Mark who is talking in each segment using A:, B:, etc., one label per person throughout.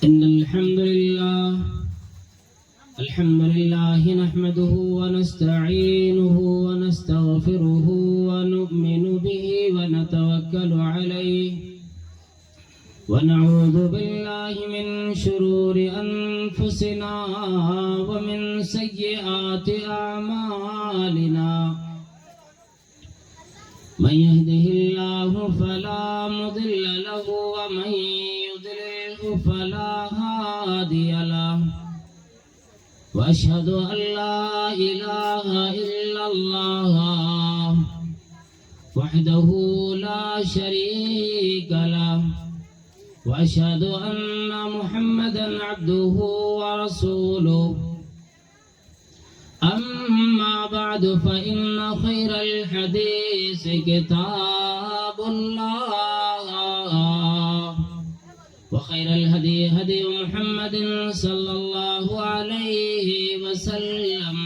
A: إن الحمد لله نحمده ونستعينه ونستغفره ونؤمن به ونتوكل عليه ونعوذ بالله من شرور أنفسنا ومن سيئات أعمالنا من يهده الله فلا مضل له ومن يضلله فلا هادي له وأشهد أن لا إله إلا الله وحده لا شريك له وأشهد أن محمدا عبده ورسوله أما بعد فإن خير الحديث كتاب الله وخير الهدي هدي محمد صلى الله عليه وسلم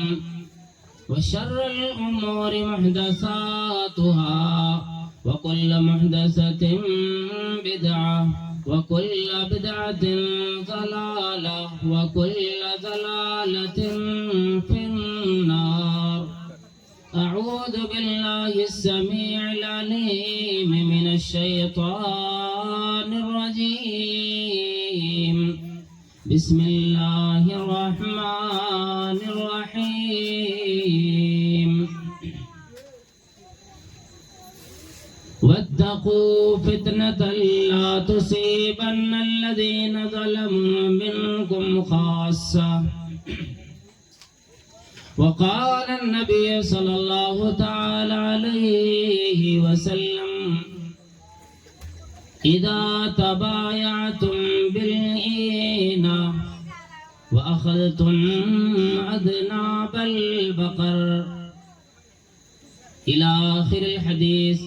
A: وشر الأمور محدثاتها وكل محدثة بدعة وكل بدعة ضلالة وكل ضلالة في النار. أعوذ بالله السميع العليم من الشيطان الرجيم. بسم الله الرحمن الرحيم. واتقوا فتنة لا تصيبن الذين ظلموا منكم خاصة. وقال النبي صلى الله تعالى عليه وسلم إذا تبايعتم بالعينة وأخذتم أذناب البقر إلى آخر الحديث.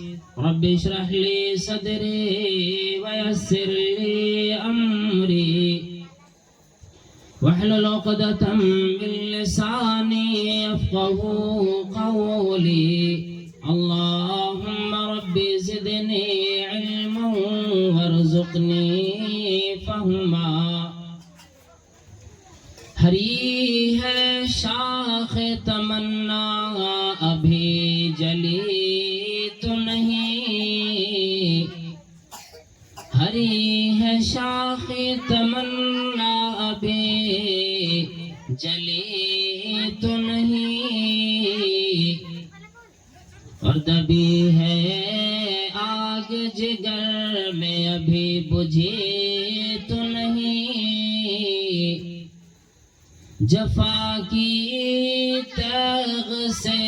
A: رب اشرح لي صدري ويسر لي أمري واحلل عقدة من لساني يفقهوا قولي. اللهم رب زدني علما وارزقني فهما. ہری ہے شاخ تمنا ابھی جلی تو نہیں. ہری ہے شاخ تمنا ابھی جلی تو نہیں. اور دبی ہے آگ جگر میں ابھی بجھی تو نہیں. جفا کی تیغ سے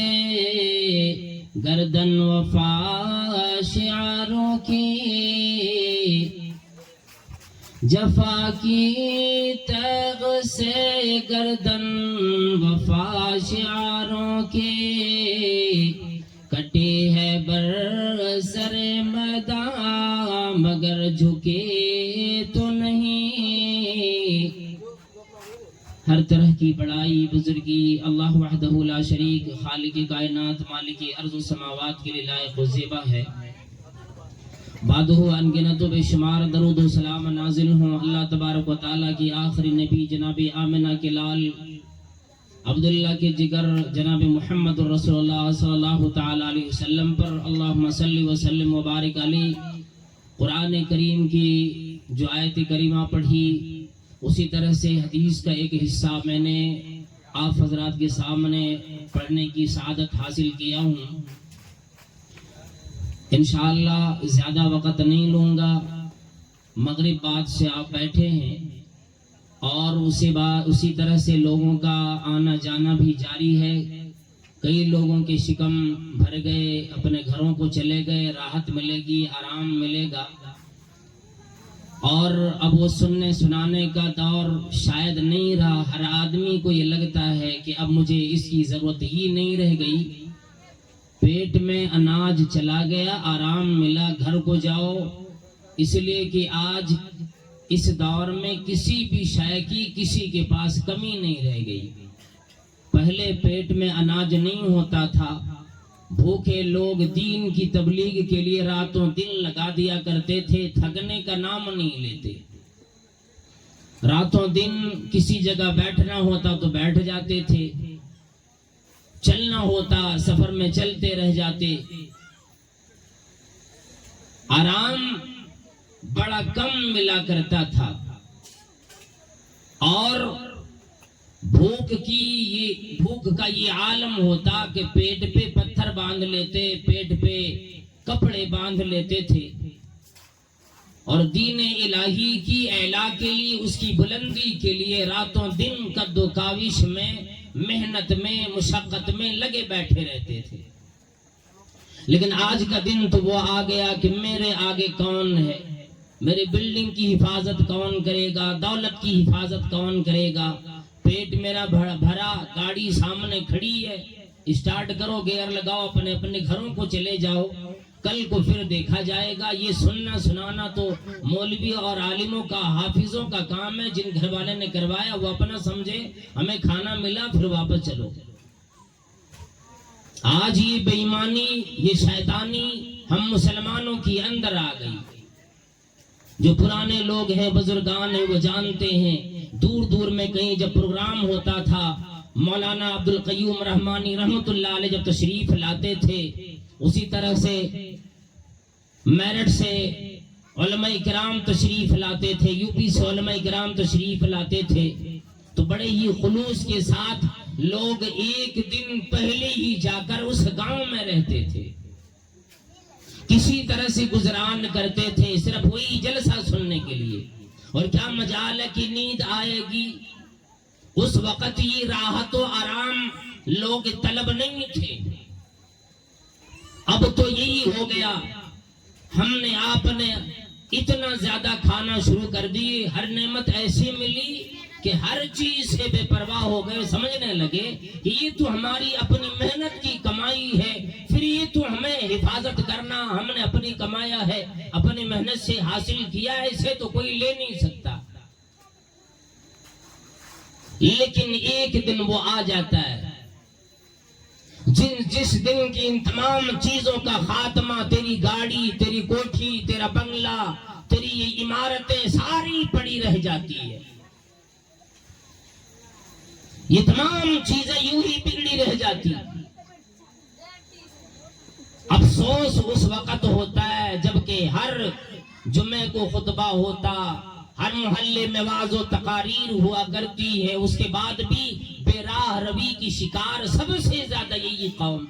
A: گردن وفا شعاروں کی. جفا کی تیغ سے گردن وفا شعاروں کی. کٹی ہے برسر میدان مگر جھکے تو نہیں. ہر طرح کی بڑائی بزرگی اللہ وحدہ لا شریک خالق کائنات مالک ارض و سماوات کے لیے لائق و زیبا ہے. بعدہ انگنت و بے شمار درود و سلام نازل ہوں اللہ تبارک و تعالیٰ کی آخری نبی جناب آمنہ کے لال عبداللہ کے جگر جناب محمد رسول اللہ صلی اللہ تعالیٰ علیہ وسلم پر. اللہم صلی وسلم وبارک علیہ. قرآن کریم کی جو آیت کریمہ پڑھی اسی طرح سے حدیث کا ایک حصہ میں نے آپ حضرات کے سامنے پڑھنے کی سعادت حاصل کیا ہوں. انشاءاللہ زیادہ وقت نہیں لوں گا. مغرب بعد سے آپ بیٹھے ہیں اور اسی طرح سے لوگوں کا آنا جانا بھی جاری ہے. کئی لوگوں کے شکم بھر گئے، اپنے گھروں کو چلے گئے، راحت ملے گی، آرام ملے گا. اور اب وہ سننے سنانے کا دور شاید نہیں رہا. ہر آدمی کو یہ لگتا ہے کہ اب مجھے اس کی ضرورت ہی نہیں رہ گئی. پیٹ میں اناج چلا گیا، آرام ملا، گھر کو جاؤ. اس لیے کہ آج اس دور میں کسی بھی شے کی کسی کے پاس کمی نہیں رہ گئی. پہلے پیٹ میں اناج نہیں ہوتا تھا، بھوکے لوگ دین کی تبلیغ کے لیے راتوں دن لگا دیا کرتے تھے، تھکنے کا نام نہیں لیتے. راتوں دن کسی جگہ بیٹھنا ہوتا تو بیٹھ جاتے تھے، چلنا ہوتا سفر میں چلتے رہ جاتے، آرام بڑا کم ملا کرتا تھا، اور بھوک کا یہ عالم ہوتا کہ پیٹ پہ پتھر باندھ لیتے، پیٹ پہ کپڑے باندھ لیتے تھے، اور دین الہی کی اعلیٰ کے لیے، اس کی بلندی کے لیے راتوں دن کد و کاوش میں، محنت میں، مشقت میں لگے بیٹھے رہتے تھے۔ لیکن آج کا دن تو وہ آ گیا کہ میرے آگے کون ہے، میری بلڈنگ کی حفاظت کون کرے گا، دولت کی حفاظت کون کرے گا، پیٹ میرا بھرا، گاڑی سامنے کھڑی ہے، اسٹارٹ کرو، گیئر لگاؤ، اپنے اپنے گھروں کو چلے جاؤ، کل کو پھر دیکھا جائے گا۔ یہ سننا سنانا تو مولوی اور عالموں کا، حافظوں کا کام ہے، جن گھر والے نے کروایا وہ اپنا سمجھے، ہمیں کھانا ملا پھر واپس چلو۔ آج یہ بے ایمانی، یہ شیطانی ہم مسلمانوں کی اندر آ گئی۔ جو پرانے لوگ ہیں، بزرگان ہیں، وہ جانتے ہیں، دور دور میں کہیں جب پروگرام ہوتا تھا، مولانا عبدالقیوم رحمانی رحمت اللہ علیہ جب تشریف لاتے تھے، اسی طرح سے میرٹھ سے علماء کرام تشریف لاتے تھے، یو پی سے علماء کرام تشریف لاتے تھے، تو بڑے ہی خلوص کے ساتھ لوگ ایک دن پہلے ہی جا کر اس گاؤں میں رہتے تھے، کسی طرح سے گزران کرتے تھے، صرف وہی جلسہ سننے کے لیے۔ اور کیا مجال ہے کہ نیند آئے گی، اس وقت یہ راحت و آرام لوگ طلب نہیں تھے۔ اب تو یہی ہو گیا، ہم نے آپ نے اتنا زیادہ کھانا شروع کر دی، ہر نعمت ایسی ملی کہ ہر چیز سے بے پرواہ ہو گئے، سمجھنے لگے کہ یہ تو ہماری اپنی محنت کی کمائی ہے، پھر یہ تو ہمیں حفاظت کرنا، ہم نے اپنی کمایا ہے، اپنی محنت سے حاصل کیا ہے، اسے تو کوئی لے نہیں سکتا۔ لیکن ایک دن وہ آ جاتا ہے جس دن کی ان تمام چیزوں کا خاتمہ، تیری گاڑی، تیری کوٹھی، تیرا بنگلہ، تیری یہ عمارتیں ساری پڑی رہ جاتی ہے، یہ تمام چیزیں یوں ہی بگڑی رہ جاتی۔ افسوس اس وقت ہوتا ہے جبکہ ہر جمعے کو خطبہ ہوتا، ہر محلے میں واعظ و تقاریر ہوا کرتی ہے، اس کے بعد بھی بے راہ روی کی شکار سب سے زیادہ یہی قوم۔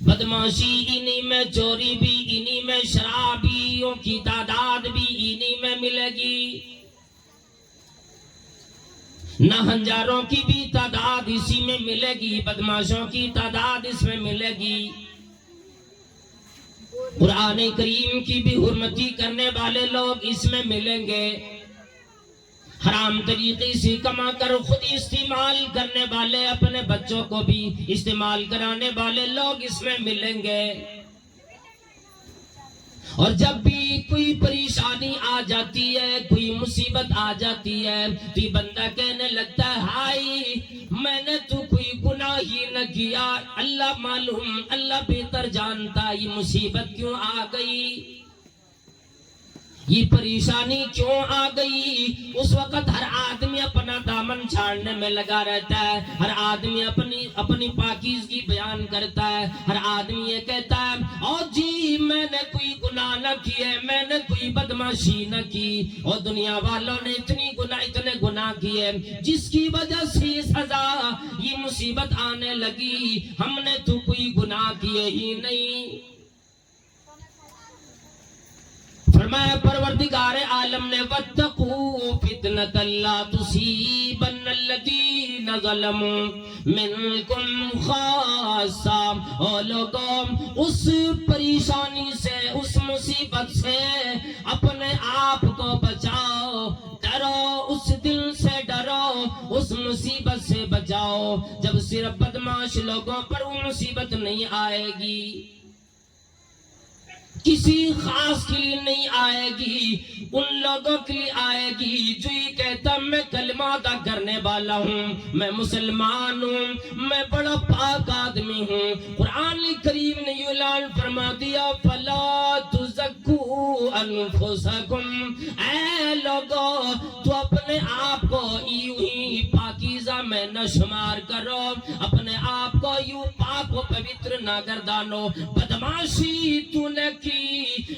A: بدماشی انہی میں، چوری بھی انہی میں، شرابیوں کی تعداد بھی انہی میں ملے گی، ناہنجاروں کی بھی تعداد اسی میں ملے گی، بدماشوں کی تعداد اس میں ملے گی، قرآن کریم کی بھی حرمتی کرنے والے لوگ اس میں ملیں گے، حرام طریقے سے کما کر خود استعمال کرنے والے، اپنے بچوں کو بھی استعمال کرانے والے لوگ اس میں ملیں گے۔ اور جب بھی کوئی پریشانی آ جاتی ہے، کوئی مصیبت آ جاتی ہے، تو یہ بندہ کہنے لگتا ہے، ہائے میں نے تو کوئی گناہ ہی نہ کیا، اللہ معلوم، اللہ بہتر جانتا یہ مصیبت کیوں آ گئی، یہ پریشانی کیوں آ گئی۔ اس وقت ہر آدمی اپنا دامن چھاڑنے میں لگا رہتا ہے، ہر آدمی اپنی پاکیزگی بیان کرتا ہے، ہر آدمی یہ کہتا ہے، اور جی میں نے کوئی گناہ نہ کیے، میں نے کوئی بدماشی نہ کی، اور دنیا والوں نے اتنے گناہ کیے جس کی وجہ سے سزا، یہ مصیبت آنے لگی، ہم نے تو کوئی گناہ کیے ہی نہیں۔ فرمایا پروردگار عالم نے، وَاتَّقُوا فِتْنَةً لَا تُصِيبَنَّ الَّذِينَ ظَلَمُوا مِنْكُمْ خَاصَّةً، اور لوگوں اس پریشانی سے، اس مصیبت سے اپنے آپ کو بچاؤ، ڈرو، اس دل سے ڈرو، اس مصیبت سے بچاؤ جب صرف بدماش لوگوں پر وہ مصیبت نہیں آئے گی، کسی خاص کے لیے نہیں آئے گی، ان لوگوں کے لیے آئے گی جو یہ کہتا میں کلمہ وعدہ کرنے والا ہوں، میں مسلمان ہوں، میں بڑا پاک آدمی ہوں۔ قرآن کریم نے یہ اعلان فرما دیا فَلَا تُزَكُّوا أَنفُسَكُمْ، اے لوگو تو اپنے آپ کو یوں ہی پاکیزہ میں نہ شمار کرو، اپنے آپ کو یوں پاک و پوتر نہ گردانو۔ بدماشی تو نے کی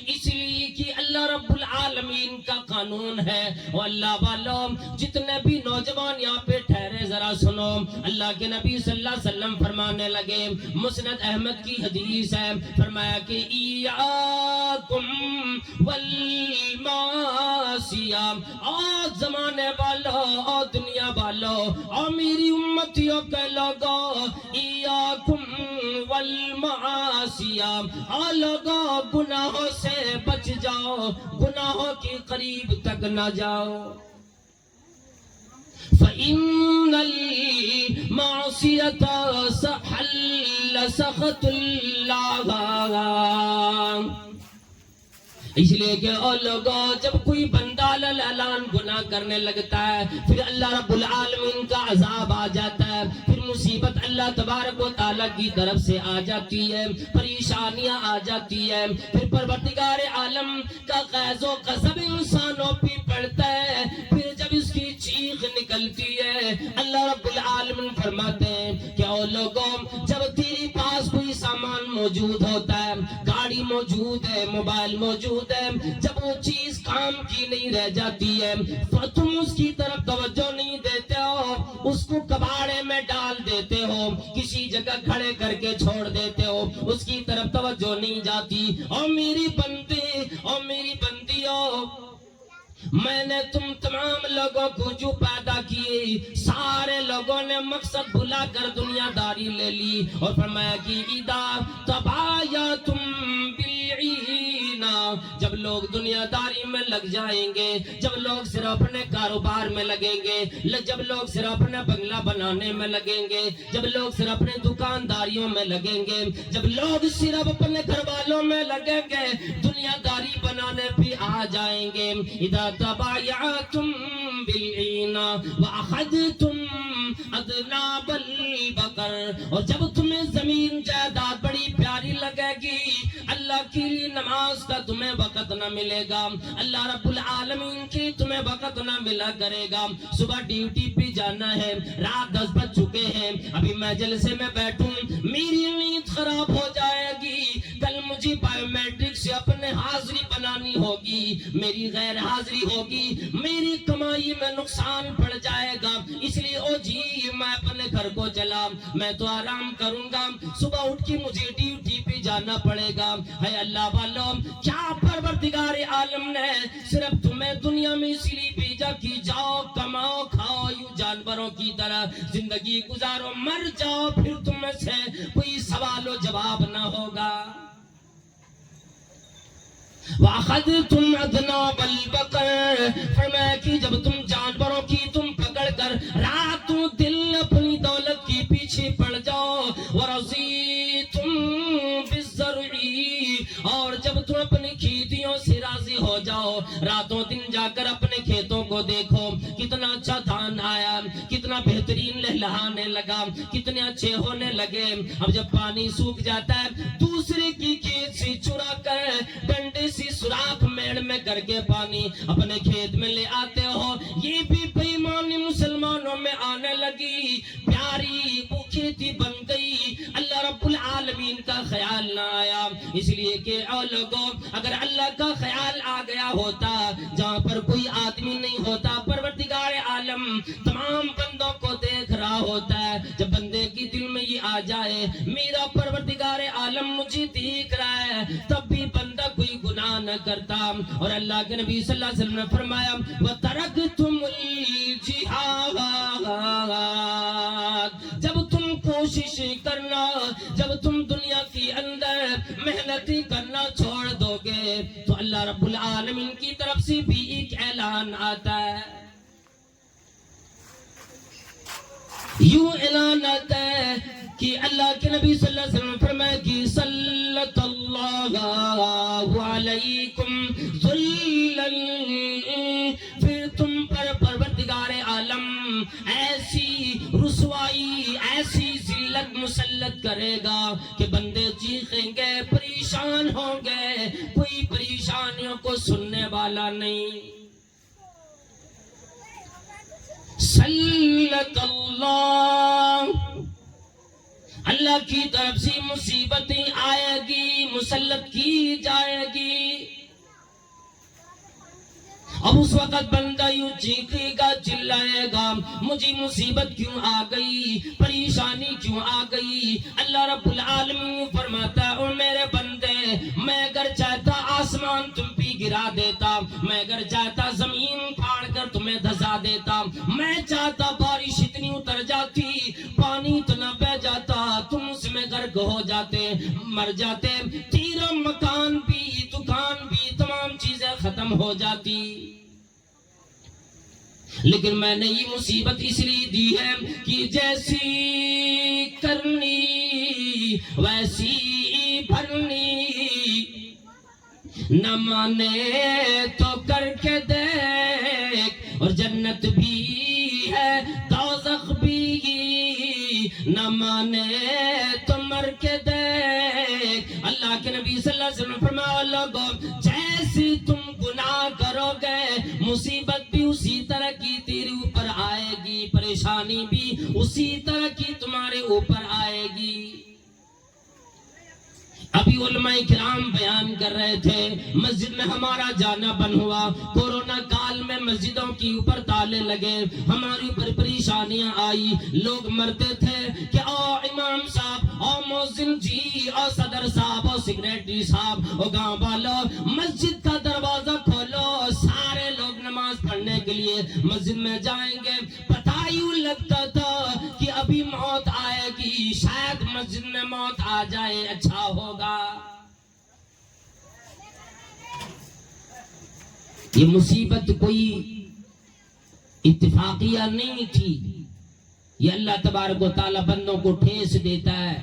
A: اس لیے کہ اللہ رب العالمین کا قانون ہے۔ اور اللہ والوں جتنے بھی نوجوان یہاں پہ ٹھہرے ذرا سنو، اللہ کے نبی صلی اللہ علیہ وسلم فرمانے لگے، مسند احمد کی حدیث ہے، فرمایا کہ ایاکم والمعاصیہ، اور زمانے والو اور دنیا والو اور میری امتیوں کے لوگوں، ایاکم والمعاصیہ، اور لوگوں گناہوں سے بچ جاؤ، گناہوں کے قریب تک نہ جاؤ۔ فَإِنَّ الْمَعْصِيَةَ سَحَلَّ سَخَطُ اللَّهِ، اس لیے کہ اور لوگوں جب کوئی بندہ اعلان گناہ کرنے لگتا ہے پھر اللہ رب العالمین کا عذاب آ جاتا ہے، پھر مصیبت اللہ تبارک و تعالیٰ کی طرف سے آ جاتی ہے، پریشانیاں آ جاتی ہے، پھر پروردگار عالم کا غیظ و غضب انسانوں پہ پڑتا ہے، پھر جب اس کی چیخ نکلتی ہے اللہ رب العالمین فرماتے ہیں کہ او لوگوں جب تیرے پاس کوئی سامان موجود ہوتا ہے، گاڑی موجود ہے، موبائل موجود ہے، جب وہ چیز کام کی نہیں رہ جاتی ہے تو تم اس کی طرف توجہ نہیں دیتے ہو، اس کو کباڑے میں ڈال دیتے ہو، کسی جگہ کھڑے کر کے چھوڑ دیتے ہو، اس کی طرف توجہ نہیں جاتی۔ اور میری بندی اور میری بندیوں، میں نے تم تمام لوگوں کو جو پیدا کیے سارے لوگوں نے مقصد بھلا کر دنیا داری لے لی، اور فرمایا کہ اذا تبایعتم بالعینا، جب لوگ دنیا داری میں لگ جائیں گے، جب لوگ صرف اپنے کاروبار میں لگیں گے، جب لوگ صرف اپنا بنگلہ بنانے میں لگیں گے، جب لوگ صرف اپنے دکانداریوں میں لگیں گے، جب لوگ صرف اپنے گھر والوں میں لگیں گے، دنیا داری بنانے بھی آ جائیں گے۔ اذا تبایعتم بالعینا واخذتم اذناب البقر، اور جب تمہیں زمین جائیداد بڑی پیاری لگے گی، اللہ کے لیے نماز کا تمہیں وقت نہ ملے گا، اللہ رب العالمین کی تمہیں وقت نہ ملا کرے گا، صبح ڈیوٹی پہ جانا ہے، رات 10 بج چکے ہیں، ابھی میں جلسے میں بیٹھوں، میری نیند خراب ہو جائے گی، کل مجھے بایو میٹرک سے اپنے حاضری بنانی ہوگی، میری غیر حاضری ہوگی، میری کمائی میں نقصان پڑ جائے گا، اس لیے او جی میں اپنے گھر کو چلا، میں تو آرام کروں گا، صبح اٹھ کے مجھے ڈیوٹی پہ جانا پڑے گا۔ ہے اللہ والوں کیا پروردگار عالم نے صرف تمہیں دنیا میں اس لیے بھیجا کہ جاؤ کماؤ کھاؤ یوں جانوروں کی طرح زندگی گزارو، مر جاؤ پھر تم میں سے کوئی سوال و جواب نہ ہوگا۔ وَأَخَذْتُمْ أَذْنَابَ الْبَقَرِ، فرمایا کہ جب تم جانوروں کی تم پکڑ کر راتوں دن اپنی دولت کی پیچھے پڑ جاؤ، وَرَضِيتُمْ بِالزَّرْعِ، اور جب تم اپنی کھیتیوں سے راضی ہو جاؤ، راتوں دن جا کر اپنے کھیتوں کو دیکھو کتنا اچھا دھان آیا، کتنا بہترین لہلہانے لگا، کتنے اچھے ہونے لگے، اب جب پانی سوکھ جاتا ہے دوسرے کی کھیت سے چرا کر ڈنڈے سے سوراخ میڑ میں کر کے پانی اپنے کھیت میں لے آتے ہو، یہ بھی بے ایمانی مسلمانوں میں آنے لگی، پیاری وہ کھیتی بن گئی، اللہ رب العالمین کا خیال نہ آیا، اس لیے کہ اے لوگوں اگر اللہ کا خیال آ گیا ہوتا جہاں پر کوئی آدمی نہیں ہوتا، پروردگار عالم تمام بندوں کو دیکھ رہا ہوتا ہے، جب بندے کی دل میں یہ آ جائے میرا پروردگار عالم مجھے دیکھ رہا ہے، تب بھی بندہ کوئی گناہ نہ کرتا، اور اللہ کے نبی صلی اللہ علیہ وسلم نے فرمایا وَتَرَكْتُمُ الْجِهَادَ، جب تم کوشش کرنا، جب تم دنیا کے اندر محنتی کرنا چھوڑ دو گے تو اللہ رب العالمین کی طرف سے بھی ایک اعلان آتا ہے، یوں اعلان آتا ہے کہ اللہ کے نبی صلی اللہ علیہ وسلم نے فرمایا کہ صلّت اللہ علیکم ذلّا، پھر تم پر پروردگار عالم مسلط کرے گا کہ بندے چیخیں گے، پریشان ہوں گے، کوئی پریشانیوں کو سننے والا نہیں۔ سلط اللہ، اللہ کی طرف سے مصیبتیں آئے گی، مسلط کی جائے گی۔ اب اس وقت بندہ یوں چیخے گا، چلائے گا، مجھے مصیبت کیوں آ گئی، پریشانی کیوں آ گئی؟ اللہ رب العالمین فرماتا ہے، میرے بندے، میں اگر چاہتا آسمان تم پہ گرا دیتا، میں اگر چاہتا زمین پھاڑ کر تمہیں دھسا دیتا، میں چاہتا بارش اتنی اتر جاتی، پانی اتنا بہ جاتا، تم اس میں غرق ہو جاتے، مر جاتے، تیرا مکان بھی، دکان بھی، تمام چیزیں ختم ہو جاتی۔ لیکن میں نے یہ مصیبت اس لیے دی ہے کہ جیسی کرنی ویسی بھرنی، نہ مانے تو کر کے دیکھ، اور جنت بھی ہے دوزخ بھی، نہ مانے تو مر کے دیکھ۔ اللہ کے نبی صلی اللہ علیہ وسلم نے فرمایا، لوگوں جیسی تم گناہ کرو گے، مصیبت بھی اسی طرح کی تیرے اوپر آئے گی، پریشانی بھی اسی طرح کی تمہارے اوپر آئے گی۔ ابھی علماء کرام بیان کر رہے تھے، مسجد میں ہمارا جانا بند ہوا، کورونا کال میں مسجدوں کے اوپر تالے لگے، ہمارے اوپر پریشانیاں آئی، لوگ مرتے تھے کہ او امام صاحب، او مؤذن جی، او صدر صاحب، او سیکریٹری صاحب، او گاؤں والوں، مسجد کا دروازہ کھولو، سارے لوگ نماز پڑھنے کے لیے مسجد میں جائیں گے۔ پتہ یوں لگتا تھا کہ ابھی موت آئے گی، شاید مسجد میں موت آ جائے، اچھا ہوگا۔ یہ مصیبت کوئی اتفاقیہ نہیں تھی، یہ اللہ تبارک و تعالی بندوں کو ٹھیس دیتا ہے،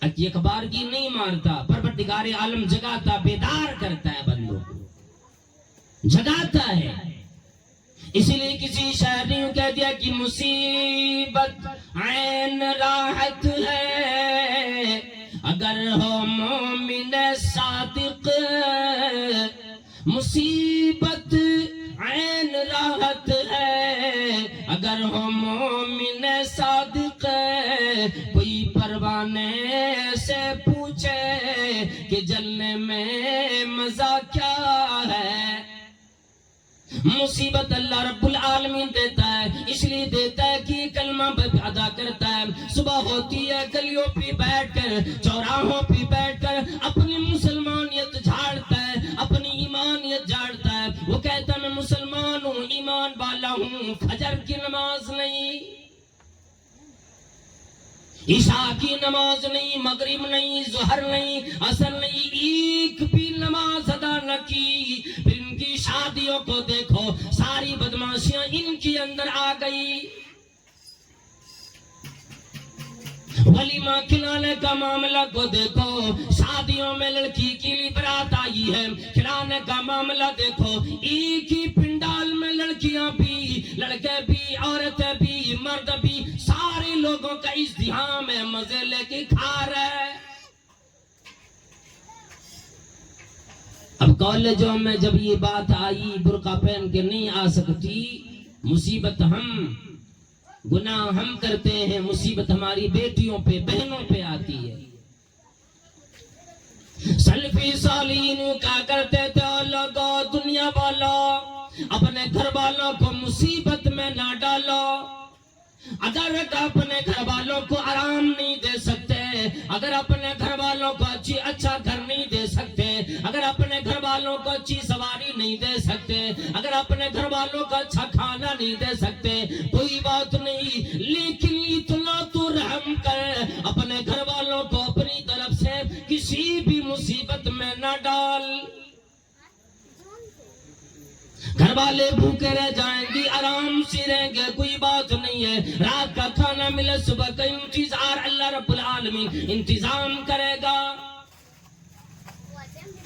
A: ایک بار کی نہیں مارتا، پروردگار عالم جگاتا، بیدار کرتا ہے، بندوں کو جگاتا ہے۔ اسی لیے کسی شاعر نے یوں کہہ دیا کہ مصیبت عین راحت ہے، اگر ہو مومن صادق، مصیبت عین راحت ہے، اگر ہو مومن صادق، کوئی پروانے سے پوچھے کہ جلنے میں مزہ کیا ہے۔ مصیبت اللہ رب العالمین دیتا ہے، اس لیے دیتا ہے کہ کلمہ ادا کرتا ہے، صبح ہوتی ہے گلیوں پہ بیٹھ کر، چوراہوں پہ بیٹھ کر اپنی مسلمانیت جھاڑتا ہے، اپنی ایمانیت جھاڑتا ہے، وہ کہتا ہے میں مسلمان ہوں، ایمان والا ہوں، فجر کی نماز نہیں، عشاء کی نماز نہیں، مغرب نہیں، ظہر نہیں، عصر نہیں، ایک بھی نماز ادا نہ کی۔ پھر ان کی شادیوں کو دیکھو، ساری بدماشیاں ان کی اندر آ گئی۔ ولیمہ کھلانے کا معاملہ کو دیکھو، شادیوں میں لڑکی کی لیے برات آئی ہے، کھلانے کا معاملہ دیکھو، ایک ہی پنڈال میں لڑکیاں بھی، لڑکے بھی، عورتیں بھی، مرد بھی، سارے لوگوں کا ازدحام ہے، مزے لے کے کھا رہے۔ اب کالجوں میں جب یہ بات آئی برقع پہن کے نہیں آ سکتی، مصیبت گناہ ہم کرتے ہیں، مصیبت ہماری بیٹیوں پہ، بہنوں پہ آتی ہے۔ سلفی صالحین کہا کرتے تھے، لوگوں، دنیا والوں، اپنے گھر والوں کو مصیبت میں نہ ڈالو۔ اگر اپنے گھر والوں کو آرام نہیں دے سکتے، اگر اپنے گھر والوں کو اچھا گھر نہیں دے سکتے، اگر اپنے گھر والوں کو اچھی سواری نہیں دے سکتے، اگر اپنے گھر والوں کو اچھا کھانا نہیں دے سکتے، کوئی بات نہیں، لیکن اتنا تو رحم کر، اپنے گھر والوں کو اپنی طرف سے کسی بھی مصیبت میں نہ ڈال۔ گھر والے بھوکے رہ جائیں گے، آرام سے رہیں گے، کوئی بات نہیں ہے، رات کا کھانا ملے، صبح کا انتظار اللہ رب العالمین انتظام کرے گا۔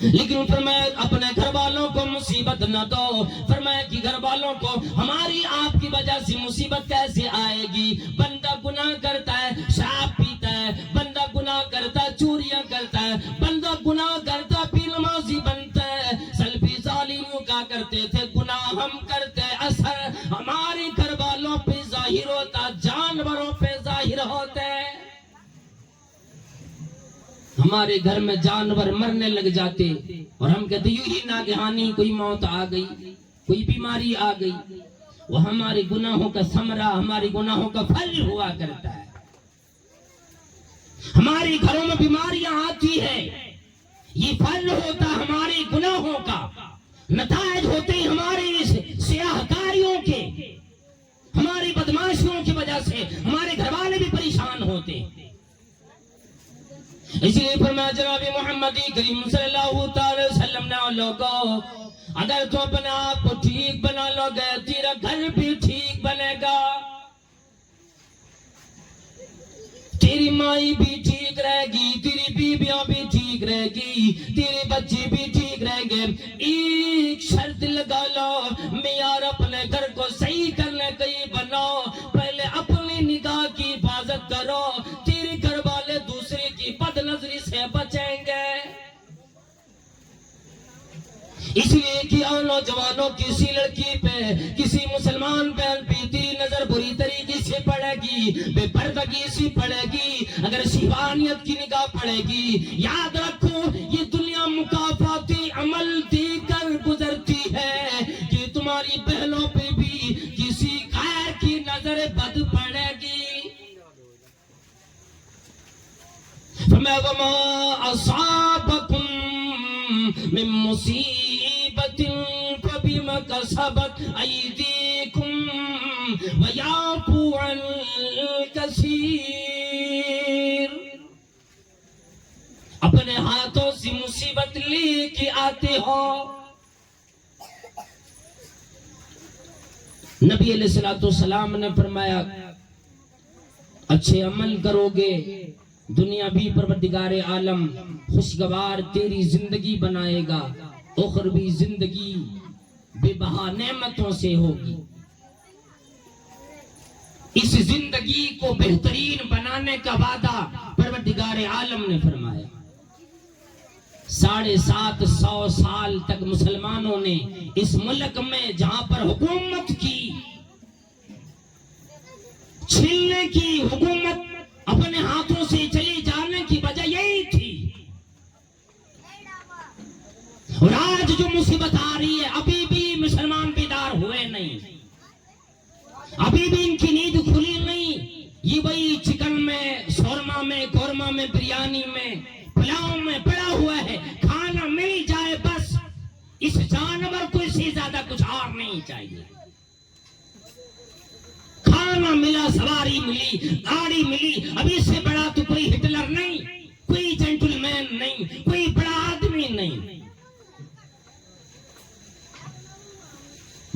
A: لیکن فرمایا اپنے گھر والوں کو مصیبت نہ دو، فرمایا کہ گھر والوں کو ہماری آپ کی وجہ سے مصیبت کیسے آئے گی؟ بندہ گناہ کرتا ہے، شراب پیتا ہے، بندہ گناہ کرتا چوریاں کرتا ہے، بندہ گناہ کرتا پھر نمازی بنتا ہے۔ سلفی ظالمیوں کا کرتے تھے، گناہ ہم کرتے، اثر ہمارے گھر والوں پہ ظاہر ہوتا، جانوروں پہ ظاہر ہوتے۔ ہمارے گھر میں جانور مرنے لگ جاتے اور ہم کہتے یوں ہی ناگہانی کوئی موت آ گئی، کوئی بیماری آ گئی۔ وہ ہمارے گناہوں کا ثمرہ، ہمارے گناہوں کا پھل ہوا کرتا ہے۔ ہمارے گھروں میں بیماریاں آتی ہے، یہ پھل ہوتا ہمارے گناہوں کا، نتائج ہوتے ہماری سیاہکاریوں کے، ہماری بدماشیوں کی وجہ سے ہمارے گھر والے بھی پریشان ہوتے ہیں۔ اس لیے فرمایا جناب محمد کریم صلی اللہ تعالی وسلم نے، لوگوں اگر تو اپنے آپ کو ٹھیک بنا لو گے تیرا گھر بھی ٹھیک بنے گا، تیری مائی بھی ٹھیک رہے گی، تیری بیویاں بھی ٹھیک رہے گی، تیرے بچے بھی ٹھیک رہیں گے۔ ایک شرط لگا لو، معیار اپنے گھر کو صحیح کرنے کے لیے بناؤ، پہلے اپنی نگاہ کی حفاظت کرو، تیرے گھر والے دوسرے کی بد نظری سے بچیں گے۔ اس لیے کہ نوجوانوں کسی لڑکی پہ، کسی مسلمان بہن پہ تیری نظر بری طریقے سے پڑے گی، بے پردگی سے پڑے گی، اگر شہوانیت کی نگاہ پڑے گی، یاد رکھو یہ دنیا مکافاتی عمل دے کر گزرتی ہے کہ تمہاری بہنوں پہ بھی کسی غیر کی نظر بد پڑے گی۔ فَمَا وَمَا أَصَابَكُم مِّن مُّصِيبَةٍ فَبِمَا كَسَبَتْ أَيْدِيكُمْ وَيَعْفُو عَن كَثِيرٍ۔ اپنے ہاتھوں سے مصیبت لے کے آتے ہو۔ نبی علیہ السلام نے فرمایا اچھے عمل کرو گے، دنیا بھی پروردگار عالم خوشگوار تیری زندگی بنائے گا، اخروی زندگی بے بہا نعمتوں سے ہوگی۔ اس زندگی کو بہترین بنانے کا وعدہ پروردگار عالم نے فرمایا۔ 750 سال تک مسلمانوں نے اس ملک میں جہاں پر حکومت کی، چھلنے کی حکومت اپنے ہاتھوں سے چلی جانے کی وجہ یہی تھی۔ اور آج جو مصیبت آ رہی ہے، ابھی بھی مسلمان بیدار ہوئے نہیں، ابھی بھی ان کی نیند کھلی نہیں۔ یہ وہی چکن میں، شورما میں، قورمہ میں، بریانی میں، پلاؤ میں پڑا ہوا ہے، کھانا مل جائے بس، اس جانور کو اس سے زیادہ کچھ اور نہیں چاہیے۔ کھانا ملا، سواری ملی، گاڑی ملی، اب اس سے بڑا تو کوئی ہٹلر نہیں، کوئی جینٹل مین نہیں، کوئی بڑا آدمی نہیں۔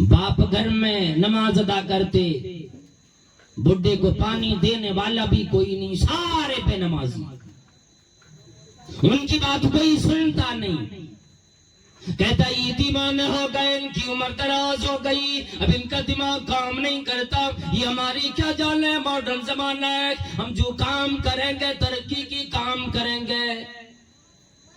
A: باپ گھر میں نماز ادا کرتے، بڈھے کو پانی دینے والا بھی کوئی نہیں، سارے بے نمازی، ان کی بات کوئی سنتا نہیں۔ کہتا یہ دیوانے ہو گئے، ان کی عمر دراز ہو گئی، اب ان کا دماغ کام نہیں کرتا، یہ ہماری کیا جانے، ماڈرن زمانہ ہے، ہم جو کام کریں گے ترقی کی کام کریں گے۔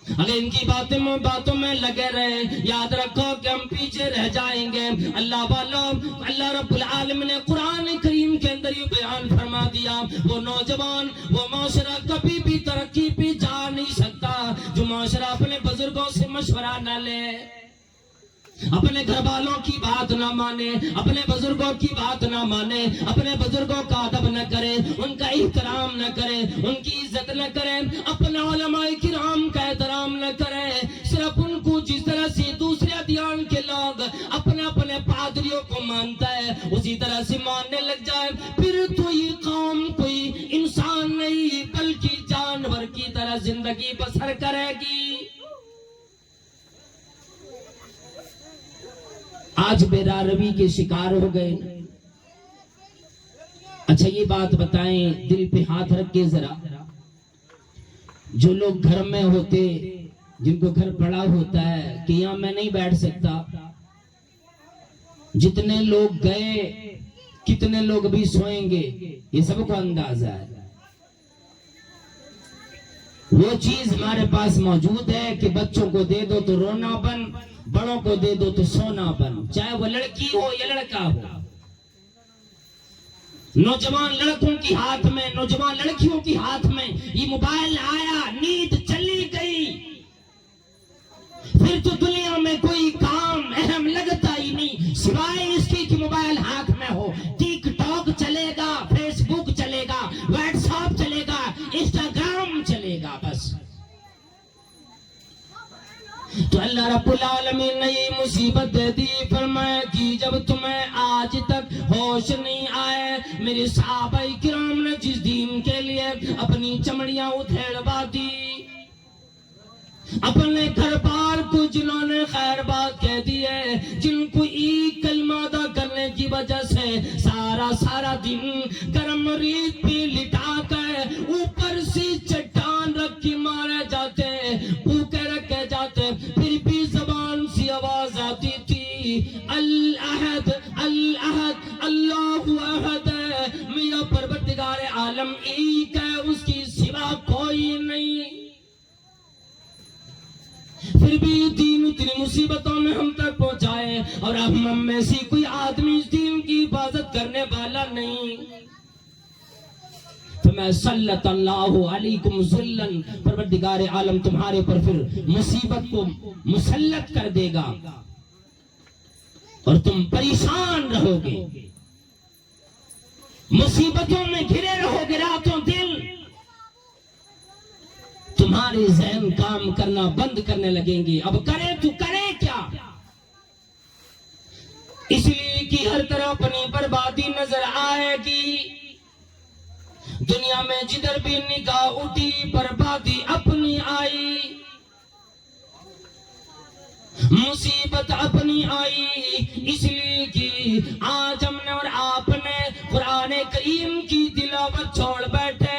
A: اگر ان کی باتوں میں لگے رہے، یاد رکھو کہ ہم پیچھے رہ جائیں گے۔ اللہ والوں، اللہ رب العالمین نے قرآن کریم کے اندر یہ بیان فرما دیا، وہ نوجوان، وہ معاشرہ کبھی بھی ترقی پہ جا نہیں سکتا جو معاشرہ اپنے بزرگوں سے مشورہ نہ لے، اپنے گھر والوں کی بات نہ مانے، اپنے بزرگوں کی بات نہ مانے، اپنے بزرگوں کا ادب نہ کرے، ان کا احترام نہ کرے، ان کی عزت نہ کرے، اپنے علماء کرام کا احترام نہ کرے، صرف ان کو جس طرح سے دوسرے ادیان کے لوگ اپنے اپنے پادریوں کو مانتا ہے اسی طرح سے ماننے لگ جائے، پھر تو یہ قوم کوئی انسان نہیں بلکہ جانور کی طرح زندگی بسر کرے گی۔ آج بیدار روی کے شکار ہو گئے۔ اچھا یہ بات بتائیں، دل پہ ہاتھ رکھ کے ذرا، جو لوگ گھر میں ہوتے، جن کو گھر پڑا ہوتا ہے کہ یہاں میں نہیں بیٹھ سکتا، جتنے لوگ گئے کتنے لوگ بھی سوئیں گے یہ سب کو اندازہ ہے۔ وہ چیز ہمارے پاس موجود ہے کہ بچوں کو دے دو تو رونا بن، بڑوں کو دے دو تو سونا بن، چاہے وہ لڑکی ہو یا لڑکا ہو۔ نوجوان لڑکوں کی ہاتھ میں، نوجوان لڑکیوں کی ہاتھ میں یہ موبائل آیا، نیند چلی گئی، پھر تو دنیا میں کوئی کام اہم لگتا ہی نہیں سوائے اس کی کہ موبائل ہاتھ میں ہو۔ ٹک ٹاک چلے گا، فیس بک چلے گا، واٹس ایپ چلے گا، انسٹاگرام چلے گا، بس۔ تو اللہ رب العالمین نے یہ مصیبت دے دی، فرمایا کہ جب تمہیں آج تک ہوش نہیں آئے، میرے صحابہ کرام نے جس دین کے لیے اپنی چمڑیاں ادھیڑوا دی، اپنے گھر بار کو جنہوں نے خیر بات کہہ دی ہے، جن کو ایک کلمہ ادا کرنے کی وجہ سے سارا دن گرم ریت پہ لٹا کر اوپر سے چٹان رکھ کے مارے جاتے، بھوکے رکھے جاتے، پھر بھی زبان سی آواز آتی تھی، الاحد الاحد اللہ احد، میرا پروردگار عالم ایک ہے، اس کی سوا کوئی نہیں۔ پھر بھی دین اتنی مصیبتوں میں ہم تک پہنچائے اور اب ہم میں سے کوئی آدمی اس دین کی حفاظت کرنے والا نہیں۔ فَمَا سَلَّتَ اللَّهُ عَلَيْكُمْ ذُلًّا، پروردگار عالم تمہارے پر پھر مصیبت کو مسلط کر دے گا اور تم پریشان رہو گے، مصیبتوں میں گھرے رہو گے راتوں دن، تمہارے ذہن کام کرنا بند کرنے لگیں گے، اب کریں تو کریں کیا؟ اس لیے کہ ہر طرف اپنی بربادی نظر آئے گی، دنیا میں جدھر بھی نگاہ اٹھی بربادی اپنی آئی، مصیبت اپنی آئی، اس لیے کہ آج ہم نے اور آپ نے قرآن کریم کی تلاوت چھوڑ بیٹھے،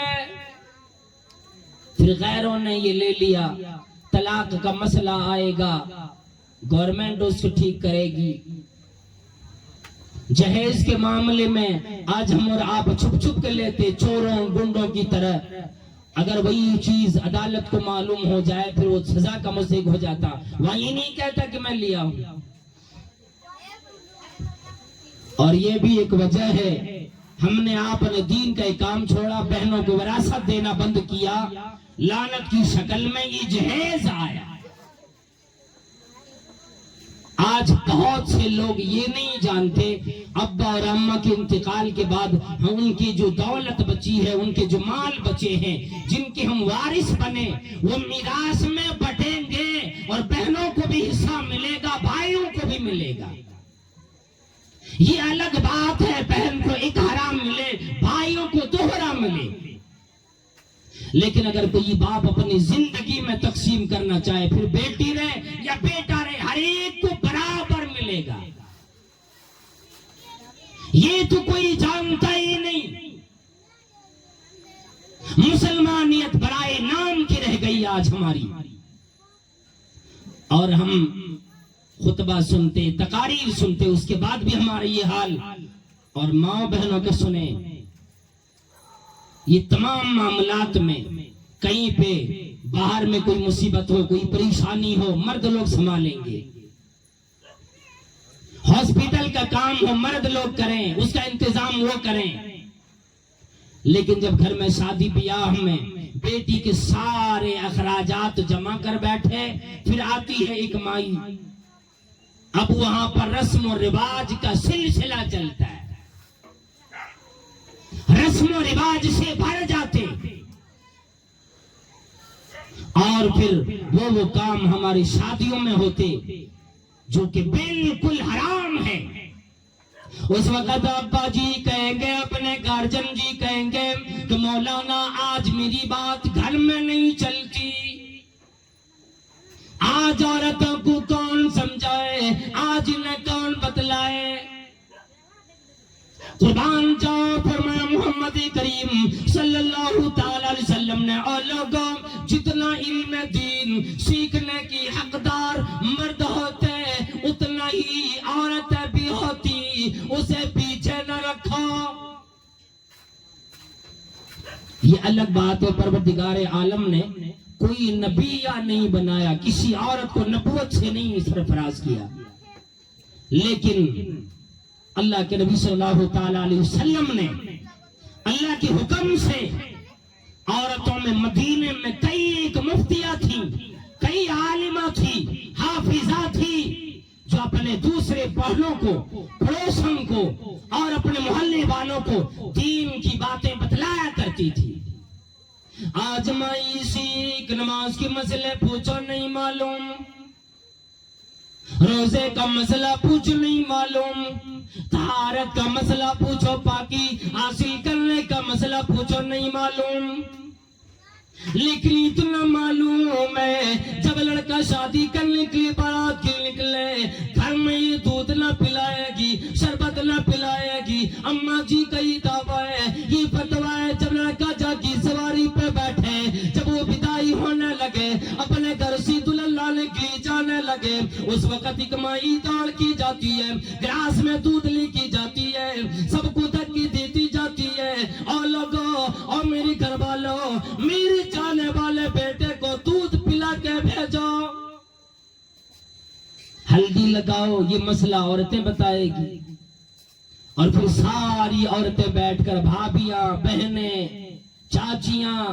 A: پھر غیروں نے یہ لے لیا، طلاق کا مسئلہ آئے گا، گورنمنٹ اس کو ٹھیک کرے گی، جہیز کے معاملے میں آج ہم اور آپ چھپ چھپ کے لیتے چوروں گنڈوں کی طرح، اگر وہی چیز عدالت کو معلوم ہو جائے پھر وہ سزا کا مستحق ہو جاتا، وہاں یہ نہیں کہتا کہ میں لیا ہوں۔ اور یہ بھی ایک وجہ ہے، ہم نے آپ نے دین کا ایک کام چھوڑا، بہنوں کو وراثت دینا بند کیا، لعنت کی شکل میں یہ جہیز آیا۔ آج بہت سے لوگ یہ نہیں جانتے، ابا اور اماں کے انتقال کے بعد ان کی جو دولت بچی ہے، ان کے جو مال بچے ہیں، جن کے ہم وارث بنے، وہ میراث میں بٹیں گے اور بہنوں کو بھی حصہ ملے گا، بھائیوں کو بھی ملے گا۔ یہ الگ بات ہے بہن کو ایک حرام ملے، بھائیوں کو دوہرا ملے، لیکن اگر کوئی باپ اپنی زندگی میں تقسیم کرنا چاہے، پھر بیٹی رہے یا بیٹا رہے، ہر ایک کو برابر ملے گا۔ یہ تو کوئی جانتا ہی نہیں، مسلمانیت برائے نام کی رہ گئی آج ہماری، اور ہم خطبہ سنتے، تقاریر سنتے، اس کے بعد بھی ہمارا یہ حال، اور ماں بہنوں کے سنیں، یہ تمام معاملات میں کہیں پہ باہر میں کوئی مصیبت ہو، کوئی پریشانی ہو، مرد لوگ سنبھالیں گے، ہاسپٹل کا کام ہو مرد لوگ کریں، اس کا انتظام وہ کریں، لیکن جب گھر میں شادی بیاہ میں بیٹی کے سارے اخراجات جمع کر بیٹھے، پھر آتی ہے ایک مائی، اب وہاں پر رسم و رواج کا سلسلہ چلتا ہے، رسم و رواج سے بھر جاتے، اور پھر وہ کام ہماری شادیوں میں ہوتے جو کہ بالکل حرام ہے۔ اس وقت ابا جی کہیں گے، اپنے گارجن جی کہیں گے کہ مولانا آج میری بات گھر میں نہیں چلتی، آج عورتوں کو کون سمجھائے، آج انہیں کون بتلائے۔ قربان جاؤ، فرمایا محمد کریم صلی اللہ تعالی علیہ وسلم نے، اور لوگوں جتنا علم دین سیکھنے کی حقدار مرد ہوتے اتنا ہی عورتیں بھی ہوتی، اسے پیچھے نہ رکھو۔ یہ الگ بات ہے، پروردگار عالم نے کوئی نبیہ نہیں بنایا، کسی عورت کو نبوت سے نہیں سرفراز کیا، لیکن اللہ کے نبی صلی اللہ تعالی علیہ وسلم نے اللہ کے حکم سے عورتوں میں مدینے میں کئی ایک مفتیاں تھیں، کئی عالمہ تھی، حافظہ تھی، جو اپنے دوسرے بہنوں کو، پڑوسوں کو اور اپنے محلے والوں کو دین کی باتیں بتلایا کرتی تھی۔ آج مائی سیک نماز کی مسئلے پوچھو نہیں معلوم، روزے کا مسئلہ پوچھ نہیں معلوم، طہارت کا مسئلہ پوچھو، پاکی حاصل کرنے کا مسئلہ پوچھو نہیں معلوم، لیکن اتنا معلوم ہے جب لڑکا شادی کرنے کے لیے بارات کے نکلے، گھر میں یہ دودھ نہ پلائے گی، شربت نہ پلائے گی، اماں جی کا یہ دعویٰ ہے، یہ فتویٰ ہے، جب لڑکا جا کی سواری پہ بیٹھے، جب وہ بدائی ہونے لگے، اپنے گھر سے دلہن لانے کے لیے جانے لگے، اس وقت ایک مائی دوڑ کی جاتی ہے، گلاس میں دودھ لے کی جاتی ہے، سب کو دھکی دیتی جاتی ہے، اور لوگوں اور میری گھر والوں، میری جانے والے بیٹے کو دودھ پلا کے بھیجو، ہلدی لگاؤ، یہ مسئلہ عورتیں بتائے گی، اور پھر ساری عورتیں بیٹھ کر، بھابیاں، بہنیں، چاچیاں،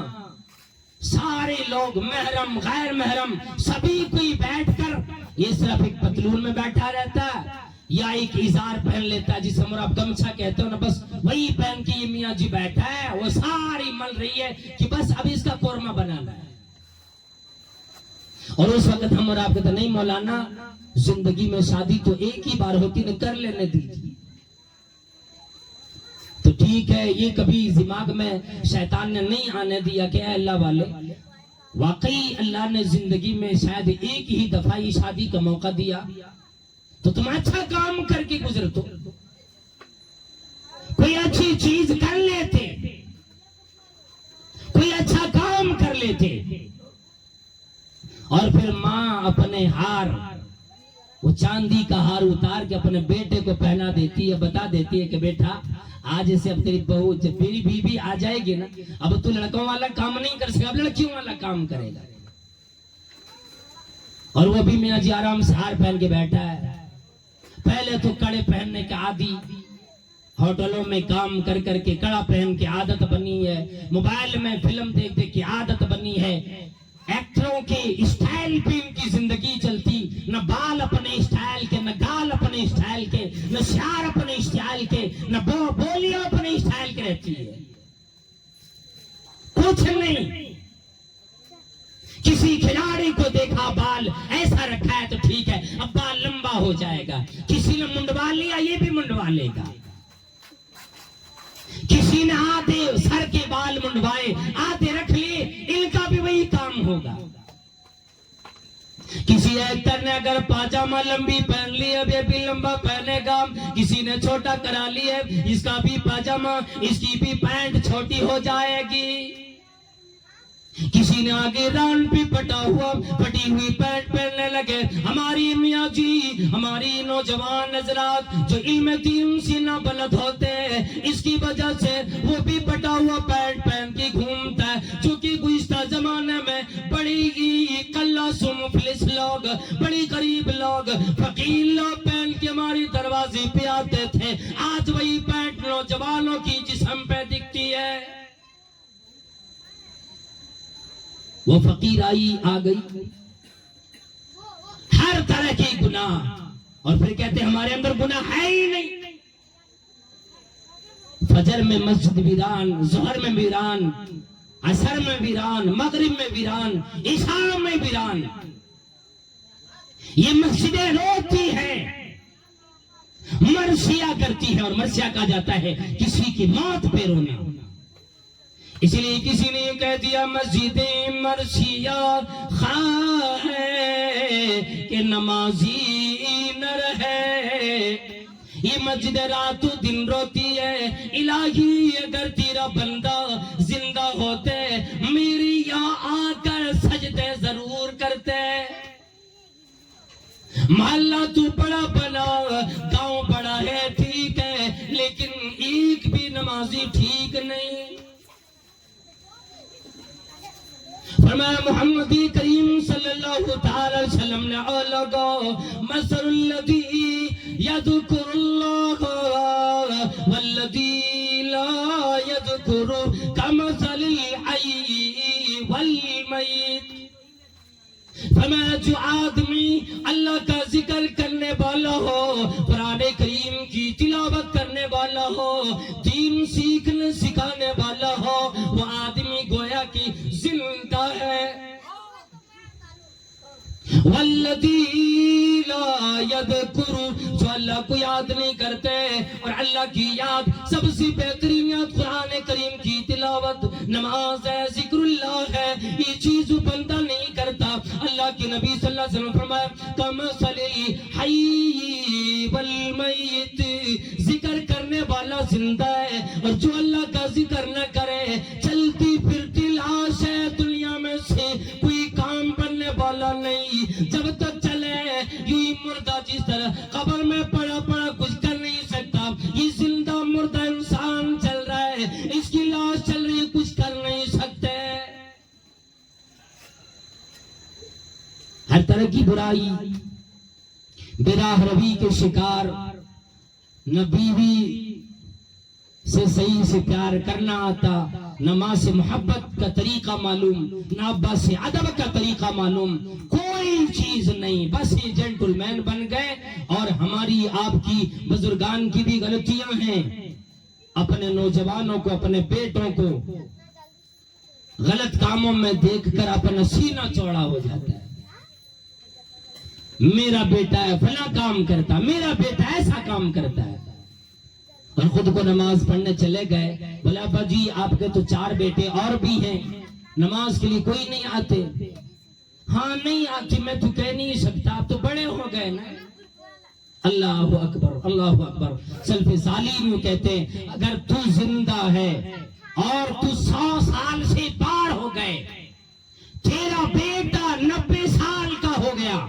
A: سارے لوگ، محرم غیر محرم، سبھی کوئی بیٹھ کر، یہ صرف ایک پتلون میں بیٹھا رہتا ہے یا ایک ازار پہن لیتا ہے جسے ہم آپ گمچھا کہتے ہو نا، بس وہی پہن کے یہ میاں جی بیٹھا ہے، وہ ساری مل رہی ہے کہ بس اب اس کا قورمہ بنانا ہے، اور اس وقت ہم اور آپ کہتے نہیں مولانا، زندگی میں شادی تو ایک ہی بار ہوتی، نہ کر لینے دیجیے، تو ٹھیک ہے، یہ کبھی دماغ میں شیطان نے نہیں آنے دیا کہ اے اللہ والے، واقعی اللہ نے زندگی میں شاید ایک ہی دفعہ یہ شادی کا موقع دیا، تو تم اچھا کام کر کے گزر تو، کوئی اچھی چیز کر لیتے، کوئی اچھا کام کر لیتے، اور پھر ماں اپنے ہار، وہ چاندی کا ہار اتار کے اپنے بیٹے کو پہنا دیتی ہے، بتا دیتی ہے کہ بیٹا آج سے اب تیری بہو، جب میری بیوی آ جائے گی نا، اب تو لڑکوں والا کام نہیں کر سکے، اب لڑکیوں والا کام کرے گا، اور وہ بھی میاں جی آرام سے ہار پہن کے بیٹھا ہے، پہلے تو کڑے پہننے کے عادی، ہوٹلوں میں کام کر کر کے کڑا پہن کے عادت بنی ہے، موبائل میں فلم دیکھ دیکھ کے عادت بنی ہے، ایکٹروں کے اسٹائل پہ ان کی زندگی چلتی، نہ بال اپنے اسٹائل کے، نہ گال اپنے اسٹائل کے، نہ شعر اپنے اسٹائل کے، نہ بولیاں اپنے اسٹائل کے رہتی ہے، کچھ نہیں، کسی کھلاڑی کو دیکھا بال ایسا رکھا ہے تو ٹھیک ہے، اب بال لمبا ہو جائے گا، کسی نے منڈوا لیا یہ بھی منڈوا لے گا، کسی نے آدھے سر کے بال منڈوائے، آدھے رکھ لیے، ان کا بھی وہی کام ہوگا، کسی ایکٹر نے اگر پاجامہ لمبی پہن لی اب یہ بھی لمبا پہنے گا، کسی نے چھوٹا کرا لی ہے، اس کا بھی پاجامہ، اس کی بھی پینٹ چھوٹی ہو جائے گی، کسی نے آگے ران پہ پٹی ہوئی پینٹ پہننے لگے، ہماری میاں جی، ہماری نوجوان حضرات جو علم دین سے نہ بلد ہوتے ہیں، اس کی وجہ سے وہ بھی پٹا ہوا پینٹ پہن کے گھومتا ہے، چونکہ گزشتہ زمانے میں بڑی ہی کلّا مفلس لوگ، بڑی غریب لوگ، فقیر لوگ پہن کے ہماری دروازے پہ آتے تھے، آج وہی پینٹ نوجوانوں کی جسم پہ دکھتی ہے، وہ فقیر آئی آ گئی، ہر طرح کی گناہ، اور پھر کہتے ہمارے اندر گناہ ہے ہی نہیں، فجر میں مسجد ویران، ظہر میں ویران، عصر میں ویران، مغرب میں ویران، عشاء میں ویران، یہ مسجدیں روتی ہیں، مرثیہ کرتی ہے، اور مرثیہ کہا جاتا ہے کسی کی موت پہ رونا، اس لیے کسی نے کہہ دیا مسجد مرثیہ خواہ ہے کہ نمازی نہ رہے، یہ مسجد رات و دن روتی ہے، الہی اگر تیرا بندہ زندہ ہوتے میری یہاں آ کر سجدے ضرور کرتے، محلہ تو بڑا بنا، گاؤں بڑا ہے ٹھیک ہے، لیکن ایک بھی نمازی ٹھیک نہیں، فرمایا محمد کریم صلی اللہ تعالی علیہ وسلم نے لگو مثل الذی یذکر اللہ والذی لا یذکر کمثل الحی والمیت. فرمایا جو آدمی اللہ کا ذکر کرنے والا ہو، قرآن کریم کی تلاوت کرنے والا ہو، دین سیکھنے سکھانے والا ہو، وہ آدمی گویا کہ زندہ ہے. والذی لا یذکر، جو اللہ کو یاد نہیں کرتے، اور اللہ کی یاد سب سے بہترین یاد قرآن کریم کی تلاوت، نماز ہے، ذکر اللہ ہے، یہ چیز بندہ نہیں کرتا. اللہ کے نبی صلی اللہ علیہ وسلم فرمایا کمثل الحی والمیت، ذکر کرنے والا زندہ ہے اور جو اللہ کا ذکر نہ کرے چلتی پھرتی لاش ہے. دنیا میں سے کوئی کام بننے والا نہیں، جب تک چلے یوں مردہ جس طرح قبر میں پڑا پڑا کچھ کر نہیں سکتا، یہ زندہ مردہ انسان چل رہا ہے، اس کی لاش چل رہی ہے، کچھ کر نہیں سکتے. ہر طرح کی برائی، براہ روی کے شکار، نہ بیوی سے صحیح سے پیار کرنا آتا، نہ ماں سے محبت کا طریقہ معلوم، نہ ابا سے ادب کا طریقہ معلوم، کوئی چیز نہیں، بس یہ جینٹل مین بن گئے. اور ہماری آپ کی بزرگان کی بھی غلطیاں ہیں، اپنے نوجوانوں کو، اپنے بیٹوں کو غلط کاموں میں دیکھ کر اپنا سینہ چوڑا ہو جاتا ہے. میرا بیٹا ہے فلاں کام کرتا، میرا بیٹا ایسا کام کرتا ہے، اور خود کو نماز پڑھنے چلے گئے. بولا ابا جی آپ کے تو 4 بیٹے اور بھی ہیں، نماز کے لیے کوئی نہیں آتے. ہاں نہیں آتی، میں تو کہہ نہیں سکتا، آپ تو بڑے ہو گئے نا. اللہ اکبر، اللہ اکبر. سلف صالح یوں کہتے ہیں اگر تو زندہ ہے اور تو 100 سال سے پار ہو گئے، تیرا بیٹا 90 سال کا ہو گیا،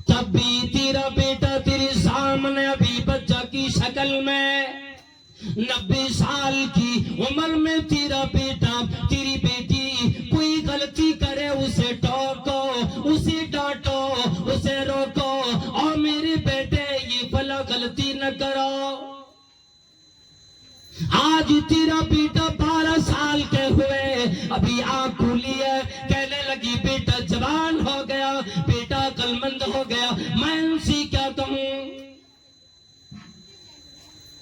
A: تب بھی تیرا بیٹا تیرے سامنے ابھی بچہ کی شکل میں، 90 سال کی عمر میں تیرا بیٹا تیری بیٹی کوئی غلطی کرے اسے ٹوکو، اسے ڈانٹو، اسے روکو، اور میرے بیٹے یہ بھلا غلطی نہ کرو. آج تیرا بیٹا 12 سال کے ہوئے، ابھی آنکھ کھولی ہے، کہنے لگی بیٹا جوان ہو گیا، بیٹا عقل مند ہو گیا، میں ان سے کیا کہوں.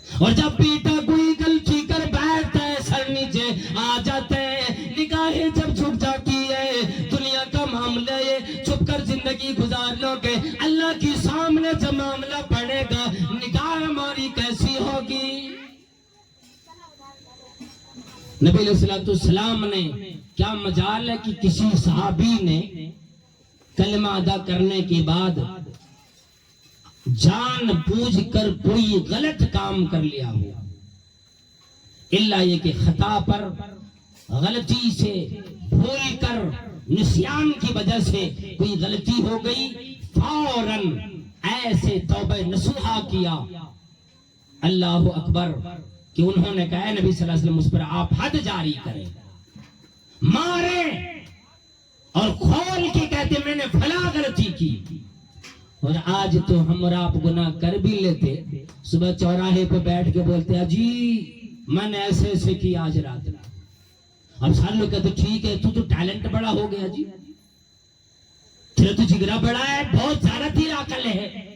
A: اور جب بیٹا کوئی غلطی کر بیٹھتا ہے، سر نیچے آ جاتے ہیں، نگاہیں جب جھک جاتی ہے، دنیا کا معاملہ یہ چھپ کر زندگی گزار لو گے، اللہ کے سامنے جب معاملہ پڑے گا نگاہ ہماری کیسی ہوگی. نبی علیہ السلام نے کیا مجال ہے کہ کسی صحابی نے کلمہ ادا کرنے کے بعد جان بوجھ کر کوئی غلط کام کر لیا ہو، الا یہ کہ خطا پر، غلطی سے، بھول کر، نسیان کی وجہ سے کوئی غلطی ہو گئی، فوراً ایسے توبہ نصوحہ کیا. اللہ اکبر، کہ انہوں نے کہا نبی صلی اللہ علیہ وسلم اس پر آپ حد جاری کریں، مارے اور کھول کے کہتے میں نے فلاں غلطی کی. اور آج تو ہم اور آپ گناہ کر بھی لیتے، صبح چوراہے پہ بیٹھ کے بولتے ہیں جی میں نے ایسے ایسے کی آج رات. اب سارے لوگ کہتے ٹھیک ہے تو ٹیلنٹ بڑا ہو گیا جی، تیرا تو جگرا بڑا ہے، بہت زیادہ تیرا عقل ہے،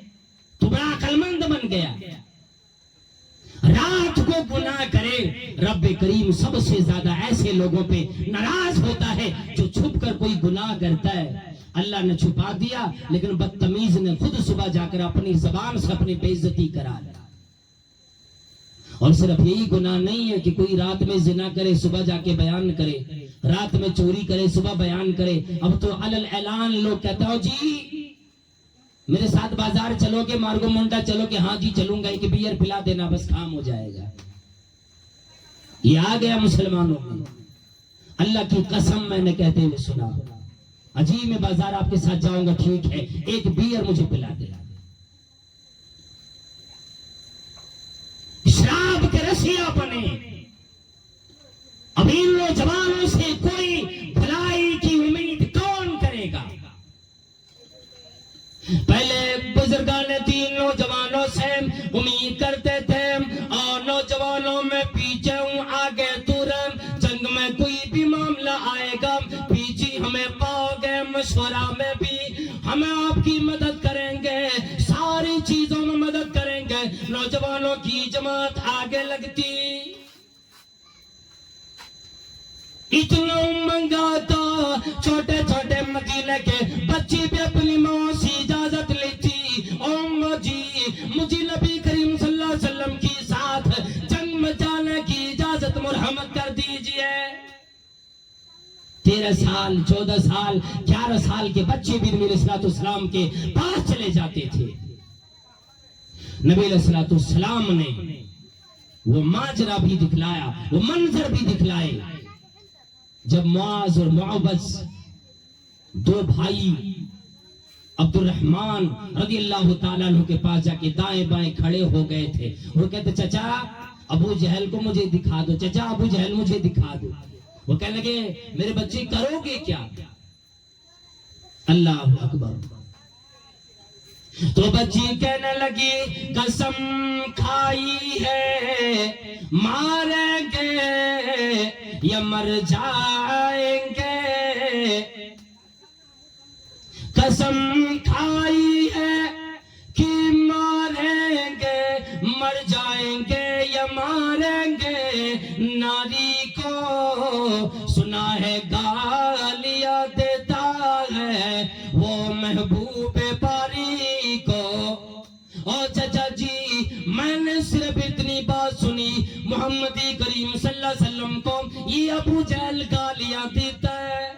A: تو بڑا عقل مند بن گیا. رات کو گناہ کرے، رب کریم سب سے زیادہ ایسے لوگوں پہ ناراض ہوتا ہے جو چھپ کر کوئی گناہ کرتا ہے. اللہ نے چھپا دیا، لیکن بدتمیز نے خود صبح جا کر اپنی زبان سے اپنی بے عزتی کرا لی. اور صرف یہی گناہ نہیں ہے کہ کوئی رات میں زنا کرے صبح جا کے بیان کرے، رات میں چوری کرے صبح بیان کرے. اب تو علل اعلان لوگ کہتے ہو جی میرے ساتھ بازار چلو گے، مارگو منڈا چلو گے، ہاں جی چلوں گا، ایک بیئر پلا دینا بس کام ہو جائے گا. یہ آ گیا مسلمانوں میں. اللہ کی قسم میں نے کہتے ہوئے سنا، اجی میں بازار آپ کے ساتھ جاؤں گا، ٹھیک ہے، ایک بیئر مجھے پلا دینا. شراب کے رسیاں بنے. اب ان نوجوانوں سے کوئی بھلائی چیزوں میں مدد کریں گے نوجوانوں کی جماعت آگے لگتی. اتنا منگا تھا چھوٹے چھوٹے مدینے کے بچے بھی اپنی ماں سے اجازت لیتی. اماں جی مجھے نبی کریم صلی اللہ علیہ وسلم کی ساتھ جنگ میں جانے کی اجازت مرحمت کر دیجئے. 13 سال 14 سال 11 سال کے بچے بھی نبی علیہ السلام کے پاس چلے جاتے تھے. نبی علیہ السلام نے وہ ماجرا بھی دکھلایا, وہ منظر بھی دکھلائے جب معاذ اور معوذ دو بھائی عبد الرحمن رضی اللہ تعالیٰ عنہ کے پاس جا کے دائیں بائیں کھڑے ہو گئے تھے. وہ کہتے چچا ابو جہل کو مجھے دکھا دو, چچا ابو جہل مجھے دکھا دو. وہ کہنے لگے میرے بچے کرو گے کیا؟ اللہ اکبر. تو بچی کہنے لگی قسم کھائی ہے ماریں گے یا مر جائیں گے, قسم کھائی ہے کہ ماریں گے مر جائیں گے یا ماریں گے. ناری کو سنا ہے گالیاں دیتا ہے وہ محبوب باری کو. او چچا جی میں نے صرف اتنی بات سنی محمد کریم صلی اللہ علیہ وسلم کو یہ ابو جہل گالیاں دیتا ہے,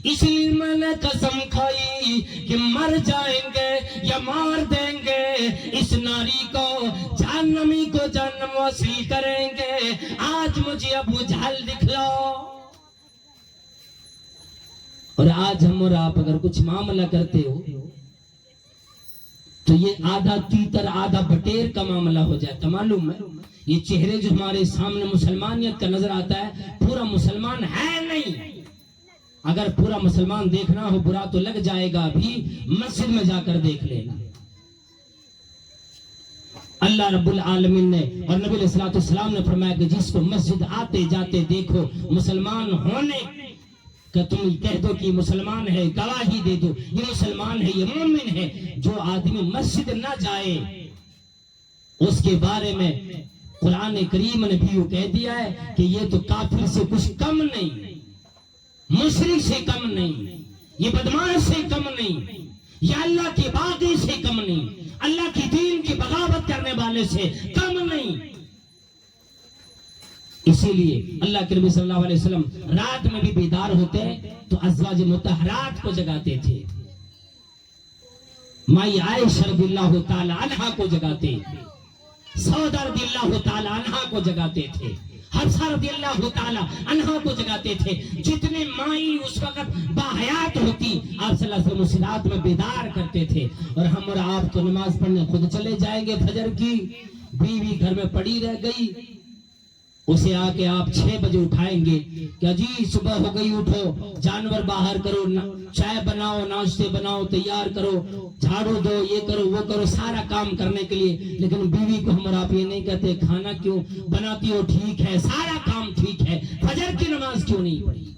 A: اس لیے میں نے قسم کھائی کہ مر جائیں گے یا مار دیں گے اس ناری کو, جہنمی کو جہنم وصل کریں گے. آج مجھے ابو جہل دکھلاؤ. اور آج ہم اور آپ اگر کچھ معاملہ کرتے ہو تو یہ آدھا تیتر آدھا بٹیر کا معاملہ ہو جاتا. معلوم ہے یہ چہرے جو ہمارے سامنے مسلمانیت کا نظر آتا ہے پورا مسلمان ہے نہیں. اگر پورا مسلمان دیکھنا ہو برا تو لگ جائے گا, بھی مسجد میں جا کر دیکھ لینا. اللہ رب العالمین نے اور نبی علیہ السلام نے فرمایا کہ جس کو مسجد آتے جاتے دیکھو مسلمان ہونے کہ تم کہہ دو کہ مسلمان ہے, گواہی دے دو یہ مسلمان ہے, یہ مومن ہے. جو آدمی مسجد نہ جائے اس کے بارے میں قرآن کریم نے بھی کہہ دیا ہے کہ یہ تو کافر سے کچھ کم نہیں, مشرک سے کم نہیں, یہ بدماش سے کم نہیں, یہ اللہ کے باغی سے کم نہیں, اللہ کی دین کی بغاوت کرنے والے سے کم نہیں. اسی لیے اللہ کے نبی صلی اللہ علیہ وسلم رات میں بھی بیدار ہوتے تو ازواج مطہرات کو جگاتے تھے. مائی عائشہ رضی اللہ تعالی عنہا کو جگاتے, سودا رضی اللہ تعالی عنہا کو جگاتے تھے, حفصہ رضی اللہ تعالی عنہا کو جگاتے تھے. جتنے مائی اس وقت باحیات ہوتی آپ صلی اللہ علیہ وسلم اس رات میں بیدار کرتے تھے. اور ہم اور آپ تو نماز پڑھنے خود چلے جائیں گے فجر کی, بیوی گھر میں پڑی رہ گئی, اسے آ کے آپ 6 بجے اٹھائیں گے کہ جی صبح ہو گئی اٹھو, جانور باہر کرو, چائے بناؤ, ناشتے بناؤ, تیار کرو, جھاڑو دو, یہ کرو وہ کرو, سارا کام کرنے کے لیے. لیکن بیوی کو ہم اور آپ یہ نہیں کہتے کھانا کیوں بناتی ہو, ٹھیک ہے سارا کام ٹھیک ہے, فجر کی نماز کیوں نہیں پڑھی.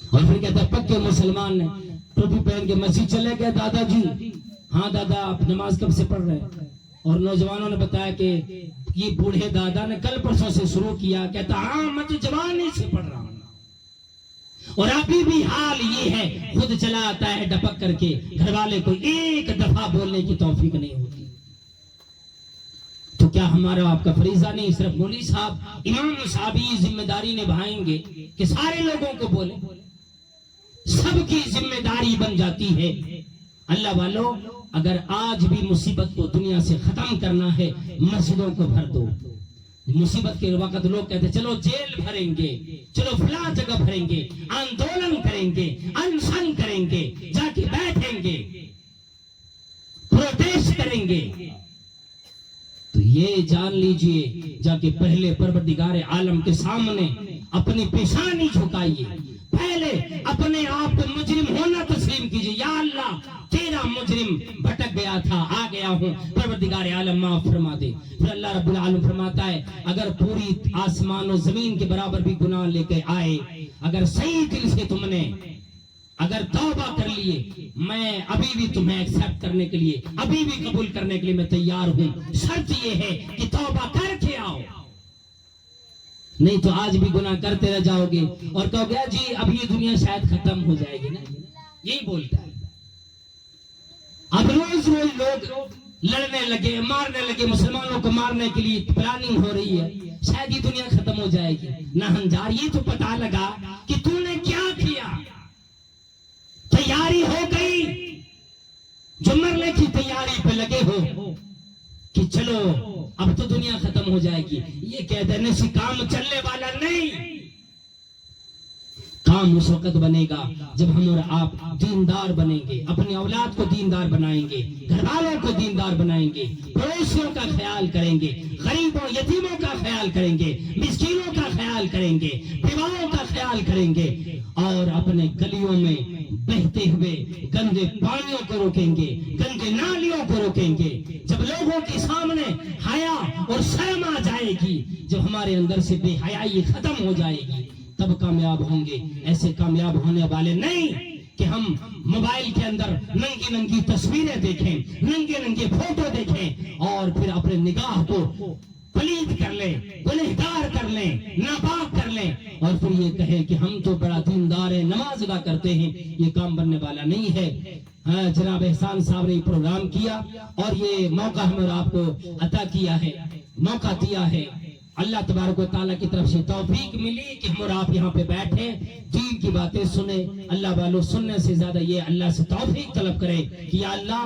A: اور پھر کہتا ہے پکے مسلمان نے ٹوپی پہن کے مسجد چلے گئے. دادا جی ہاں دادا آپ نماز کب سے پڑھ رہے ہیں؟ اور نوجوانوں نے بتایا کہ یہ بوڑھے دادا نے کل پرسوں سے شروع کیا. کہتا ہاں میں تو جوانی سے پڑھ رہا ہوں. اور ابھی بھی حال یہ ہے, خود چلا آتا ہے ڈپک کر کے, گھر والے کو ایک دفعہ بولنے کی توفیق نہیں ہوتی. تو کیا ہمارا آپ کا فریضہ نہیں صرف مولوی صاحب امام صاحب ہی ذمہ داری نبھائیں گے کہ سارے لوگوں کو بولیں؟ سب کی ذمہ داری بن جاتی ہے. اللہ والو اگر آج بھی مصیبت کو دنیا سے ختم کرنا ہے مسجدوں کو بھر دو. مصیبت کے وقت لوگ کہتے چلو جیل بھریں گے, چلو فلاں جگہ بھریں گے, آندولن کریں گے, انشن کریں گے, جا کے بیٹھیں گے, پروٹیسٹ کریں گے. تو یہ جان لیجئے جا کے پہلے پروردگار عالم کے سامنے اپنی پیشانی جھکائیے, پہلے اپنے آپ کو مجرم ہونا تسلیم کیجئے. یا اللہ تیرا مجرم بھٹک گیا تھا, آ گیا ہوں, پروردگار عالم معاف فرما دے. پھر اللہ رب العالمین فرماتا ہے اگر پوری آسمان و زمین کے برابر بھی گناہ لے کے آئے, اگر صحیح دل سے تم نے اگر توبہ کر لیے میں ابھی بھی تمہیں ایکسپٹ کرنے کے لیے، ابھی بھی قبول کرنے کے لیے میں تیار ہوں، شرط یہ ہے کہ توبہ کر کے آؤ، نہیں تو آج بھی گناہ کرتے رہ جاؤ گے اور کہو گے جی اب یہ دنیا شاید ختم ہو جائے گی نا، یہی بولتا ہے۔ اب روز روز لوگ لڑنے لگے، مارنے لگے، مسلمانوں کو مارنے کے لیے پلاننگ ہو رہی ہے، شاید یہ دنیا ختم ہو جائے گی۔ نہ ہنجار یہ تو پتہ لگا کہ تو نے کیا کیا، تیاری ہو گئی، جو مرنے کی تیاری پہ لگے ہو کہ چلو اب تو دنیا ختم ہو جائے گی، یہ کہہ دینے سے کام چلنے والا نہیں۔ کام اس وقت بنے گا جب ہم اور آپ دیندار بنیں گے، اپنی اولاد کو دیندار بنائیں گے، گھر والوں کو دیندار بنائیں گے، پڑوسیوں کا خیال کریں گے، غریبوں یتیموں کا خیال کریں گے، مسکینوں کا خیال کریں گے، بیواؤں کا خیال کریں گے، اور اپنے گلیوں میں بہتے ہوئے گندے پانیوں کو روکیں گے، گندے نالیوں کو روکیں گے۔ جب لوگوں کے سامنے حیا اور شرم آ جائے گی، جب ہمارے اندر سے بے حیائی ختم ہو جائے گی، تب کامیاب ہوں گے۔ ایسے کامیاب ہونے والے نہیں کہ ہم موبائل کے اندر ننگی ننگی تصویریں دیکھیں، ننگے ننگے فوٹو دیکھیں اور پھر اپنے نگاہ کو پلید کر لیں، گنہگار کر لیں، ناپاک کر لیں، اور پھر یہ کہیں کہ ہم تو بڑا دیندار ہیں، نماز ادا کرتے ہیں۔ یہ کام بننے والا نہیں ہے۔ جناب احسان صاحب نے پروگرام کیا اور یہ موقع ہمیں آپ کو عطا کیا ہے، موقع دیا ہے۔ اللہ تبارک و تعالیٰ کی طرف سے توفیق ملی کہ ہم اور آپ یہاں پہ بیٹھے دین کی باتیں سنیں۔ اللہ والوں سننے سے زیادہ یہ اللہ سے توفیق طلب کرے کہ یا اللہ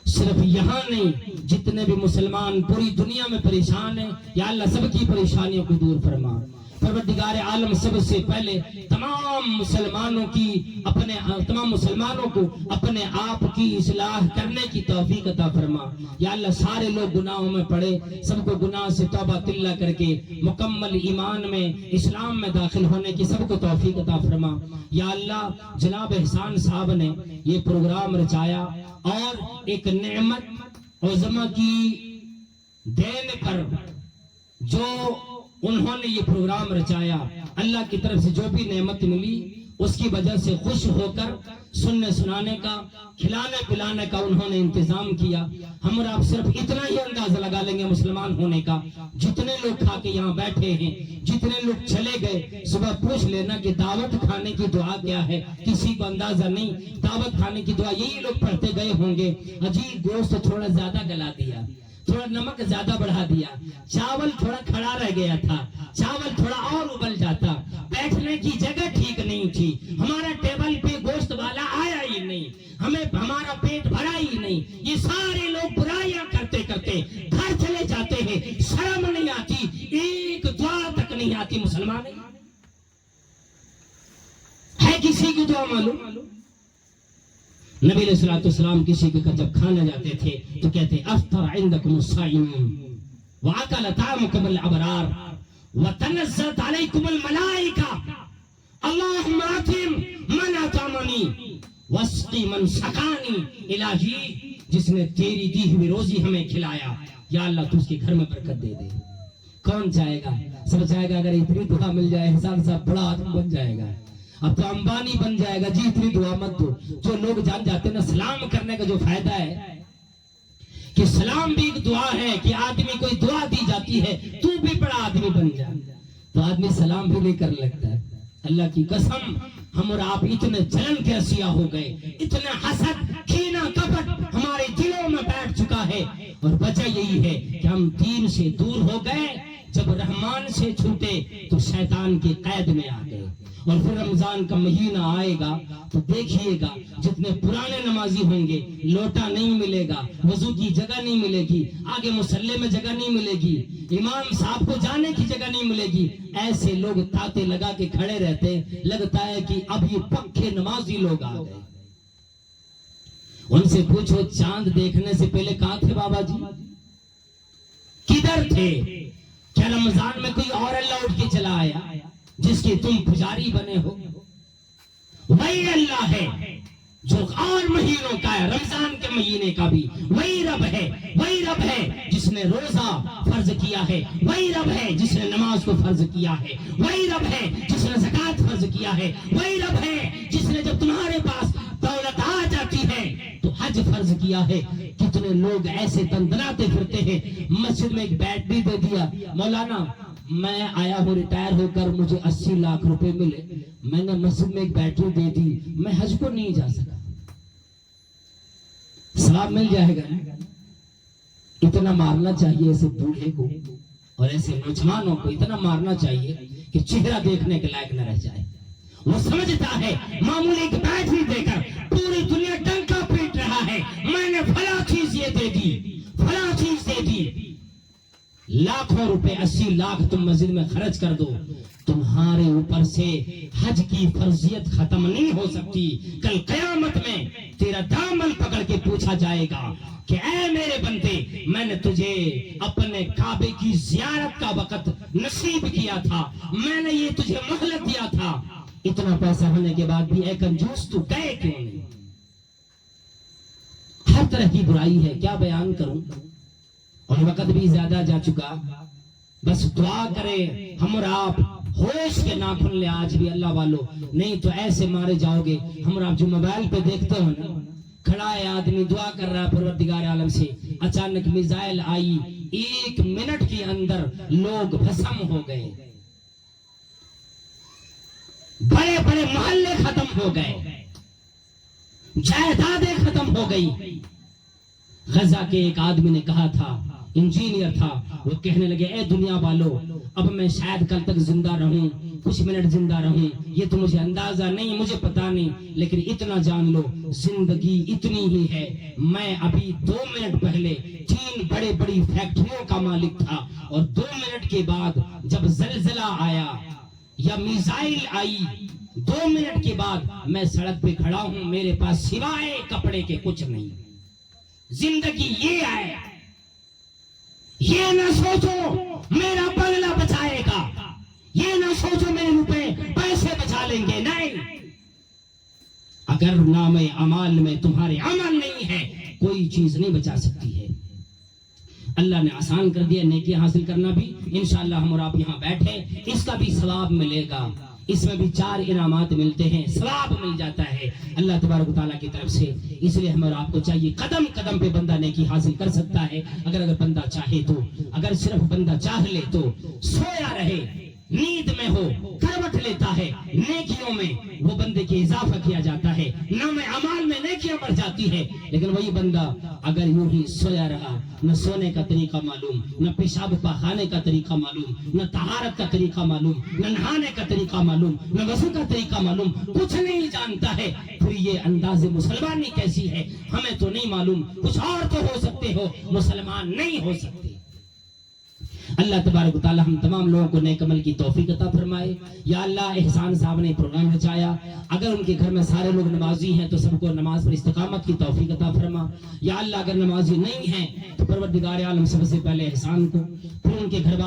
A: صرف یہاں نہیں، جتنے بھی مسلمان پوری دنیا میں پریشان ہیں، یا اللہ سب کی پریشانیوں کو دور فرما۔ پروردگار عالم سب سے پہلے تمام مسلمانوں کو اپنے آپ کی اصلاح کرنے کی توفیق عطا فرما۔ یا اللہ سارے لوگ گناہوں میں پڑے، سب کو گناہ سے توبہ تلہ کر کے مکمل ایمان میں، اسلام میں داخل ہونے کی سب کو توفیق عطا فرما۔ یا اللہ جناب احسان صاحب نے یہ پروگرام رچایا اور ایک نعمت عظمہ کی دین پر جو انہوں نے یہ پروگرام رچایا، اللہ کی طرف سے جو بھی نعمت ملی اس کی وجہ سے خوش ہو کر سننے سنانے کا، کھلانے پلانے کا انہوں نے انتظام کیا۔ ہم اور آپ صرف اتنا ہی اندازہ لگا لیں گے مسلمان ہونے کا، جتنے لوگ کھا کے یہاں بیٹھے ہیں، جتنے لوگ چلے گئے، صبح پوچھ لینا کہ دعوت کھانے کی دعا کیا ہے، کسی کو اندازہ نہیں۔ دعوت کھانے کی دعا یہی لوگ پڑھتے گئے ہوں گے، عجیب گوشت تھوڑا زیادہ گلا دیا، تھوڑا نمک زیادہ بڑھا دیا، چاول تھوڑا کھڑا رہ گیا تھا، چاول تھوڑا اور ابل جاتا، بیٹھنے کی جگہ ٹھیک نہیں تھی، ہمارا ٹیبل پہ گوشت والا آیا ہی نہیں، ہمارا پیٹ بھرا ہی نہیں۔ یہ سارے لوگ برائیاں کرتے کرتے گھر چلے جاتے ہیں، شرم نہیں آتی، ایک دعا تک نہیں آتی۔ مسلمان ہے کسی کی دعا معلوم؟ نبی علیہ السلام کسی کے جب کھانے جاتے تھے تو کہتے افطر عندکم الصائمون واکل طعامکم الابرار وتنزلت علیکم الملائکہ اللہم اطعم من اطعمنی واسقی من سقانی۔ الہی جس نے تیری دی ہوئی روزی ہمیں کھلایا، یا اللہ تو اس کے گھر میں برکت دے دے۔ کون چاہے گا؟ سب چاہے گا اگر اتنی دعا مل جائے احسان صاحب بڑا آدمی بن جائے گا، اب تو امبانی بن جائے گا۔ جی اتنی دعا مت دو۔ جو لوگ جان جاتے ہیں نا سلام کرنے کا جو فائدہ ہے کہ سلام بھی ایک دعا ہے، کہ آدمی کوئی دعا دی جاتی ہے تو بھی بڑا آدمی بن جائے، تو آدمی سلام بھی نہیں کر لگتا ہے۔ اللہ کی قسم ہم اور آپ اتنے جلن کے عصیہ ہو گئے، اتنا حسد کینہ کپٹ ہمارے دلوں میں بیٹھ چکا ہے، اور وجہ یہی ہے کہ ہم دین سے دور ہو گئے۔ جب رحمان سے چھوٹے تو شیطان کی قید میں آ گئے، اور پھر رمضان کا مہینہ آئے گا تو دیکھیے گا جتنے پرانے نمازی ہوں گے لوٹا نہیں ملے گا، وضو کی جگہ نہیں ملے گی، آگے مصلی میں جگہ نہیں ملے گی، امام صاحب کو جانے کی جگہ نہیں ملے گی۔ ایسے لوگ تاتے لگا کے کھڑے رہتے، لگتا ہے کہ اب یہ پکے نمازی لوگ آ گئے۔ ان سے پوچھو چاند دیکھنے سے پہلے کہاں تھے بابا جی؟ کدھر تھے؟ کیا رمضان میں کوئی اور اللہ اٹھ کے چلا آیا جس کے تم پجاری بنے ہو؟ وہی اللہ ہے جو اور مہینوں کا ہے، رمضان کے مہینے کا بھی وہی رب ہے جس نے روزہ فرض کیا ہے، وہی رب ہے جس نے نماز کو فرض کیا ہے، وہی رب ہے جس نے زکوٰۃ فرض کیا ہے، وہی رب ہے جس نے جب تمہارے پاس دولت آ جاتی ہے تو حج فرض کیا ہے۔ کتنے لوگ ایسے تندراتے پھرتے ہیں، مسجد میں ایک بیٹ بھی دے دیا، مولانا میں آیا ہوں ریٹائر ہو کر، مجھے 80 لاکھ روپے ملے، میں نے مسجد میں ایک بیٹری دے دی، میں حج کو نہیں جا سکا، ثواب مل جائے گا؟ اتنا مارنا چاہیے ایسے بوڑھے کو اور ایسے نوجوانوں کو، اتنا مارنا چاہیے کہ چہرہ دیکھنے کے لائق نہ رہ جائے۔ وہ سمجھتا ہے معمولی ایک بیٹری دے کر پوری دنیا ڈنکا پیٹ رہا ہے، میں نے فلاں چیز یہ دے دی، فلاں چیز دے دی، لاکھوں روپے 80 لاکھ تم مسجد میں خرچ کر دو، تمہارے اوپر سے حج کی فرضیت ختم نہیں ہو سکتی۔ کل قیامت میں تیرا دامن پکڑ کے پوچھا جائے گا کہ اے میرے بندے، میں نے تجھے اپنے کعبے کی زیارت کا وقت نصیب کیا تھا، میں نے یہ تجھے مہلت دیا تھا، اتنا پیسہ ہونے کے بعد بھی اے کنجوس تو گئے کیوں نہیں؟ ہر طرح کی برائی ہے، کیا بیان کروں، اور وقت بھی زیادہ جا چکا، بس دعا کرے ہم اور آپ ہوش کے ناخن لے آج بھی اللہ والو، نہیں تو ایسے مارے جاؤ گے۔ ہم اور آپ جو موبائل پہ دیکھتے ہو نا، کھڑا ہے آدمی دعا کر رہا ہے پروردگار عالم سے، اچانک میزائل آئی، 1 منٹ کے اندر لوگ بھسم ہو گئے، بڑے بڑے محلے ختم ہو گئے، جائیدادیں ختم ہو گئی۔ غزہ کے ایک آدمی نے کہا تھا، انجینئر تھا، وہ کہنے لگے اے دنیا والو، اب میں شاید کل تک زندہ رہوں، کچھ منٹ زندہ رہوں، یہ تو مجھے اندازہ نہیں، مجھے پتا نہیں، لیکن اتنا جان لو زندگی اتنی ہی ہے۔ میں ابھی 2 منٹ پہلے 3 بڑے بڑی فیکٹریوں کا مالک تھا، اور 2 منٹ کے بعد جب زلزلہ آیا یا میزائل آئی، 2 منٹ کے بعد میں سڑک پہ کھڑا ہوں، میرے پاس سوائے کپڑے کے کچھ نہیں۔ زندگی یہ ہے، یہ نہ سوچو میرا بنگلہ بچائے گا، یہ نہ سوچو میرے روپے پیسے بچا لیں گے، نہیں، اگر نام اعمال میں تمہارے عمل نہیں ہے کوئی چیز نہیں بچا سکتی ہے۔ اللہ نے آسان کر دیا نیکی حاصل کرنا بھی، انشاءاللہ ہم اور آپ یہاں بیٹھے، اس کا بھی ثواب ملے گا، اس میں بھی 4 انعامات ملتے ہیں، ثواب مل جاتا ہے اللہ تبارک و تعالیٰ کی طرف سے۔ اس لیے ہم اور آپ کو چاہیے، قدم قدم پہ بندہ نیکی حاصل کر سکتا ہے، اگر بندہ چاہے تو، اگر صرف بندہ چاہ لے تو، سویا رہے، نیند میں ہو، کروٹ لیتا ہے، نیکیوں میں وہ بندے کی اضافہ کیا جاتا ہے، نام اعمال میں نیکیاں بڑھ جاتی ہے۔ لیکن وہی بندہ اگر یوں ہی سویا رہا، نہ سونے کا طریقہ معلوم، نہ پیشاب پاخانے کا طریقہ معلوم، نہ طہارت کا طریقہ معلوم، نہ نہانے کا طریقہ معلوم، نہ وضو کا طریقہ معلوم، کچھ نہیں جانتا ہے، پھر یہ انداز مسلمانی کیسی ہے ہمیں تو نہیں معلوم، کچھ اور تو ہو سکتے ہو، مسلمان نہیں ہو سکتے۔ اللہ تبارک و تعالی ہم تمام لوگوں کو نیک عمل کی توفیق عطا فرمائے۔ یا اللہ، احسان صاحب نے پروگرام رچایا، اگر ان کے گھر میں سارے لوگ نمازی ہیں تو سب کو نماز پر استقامت کی توفیق عطا فرما۔ یا اللہ، اگر نمازی نہیں ہیں تو پروردگار عالم سب سے پہلے احسان کو، پھر ان کے گھر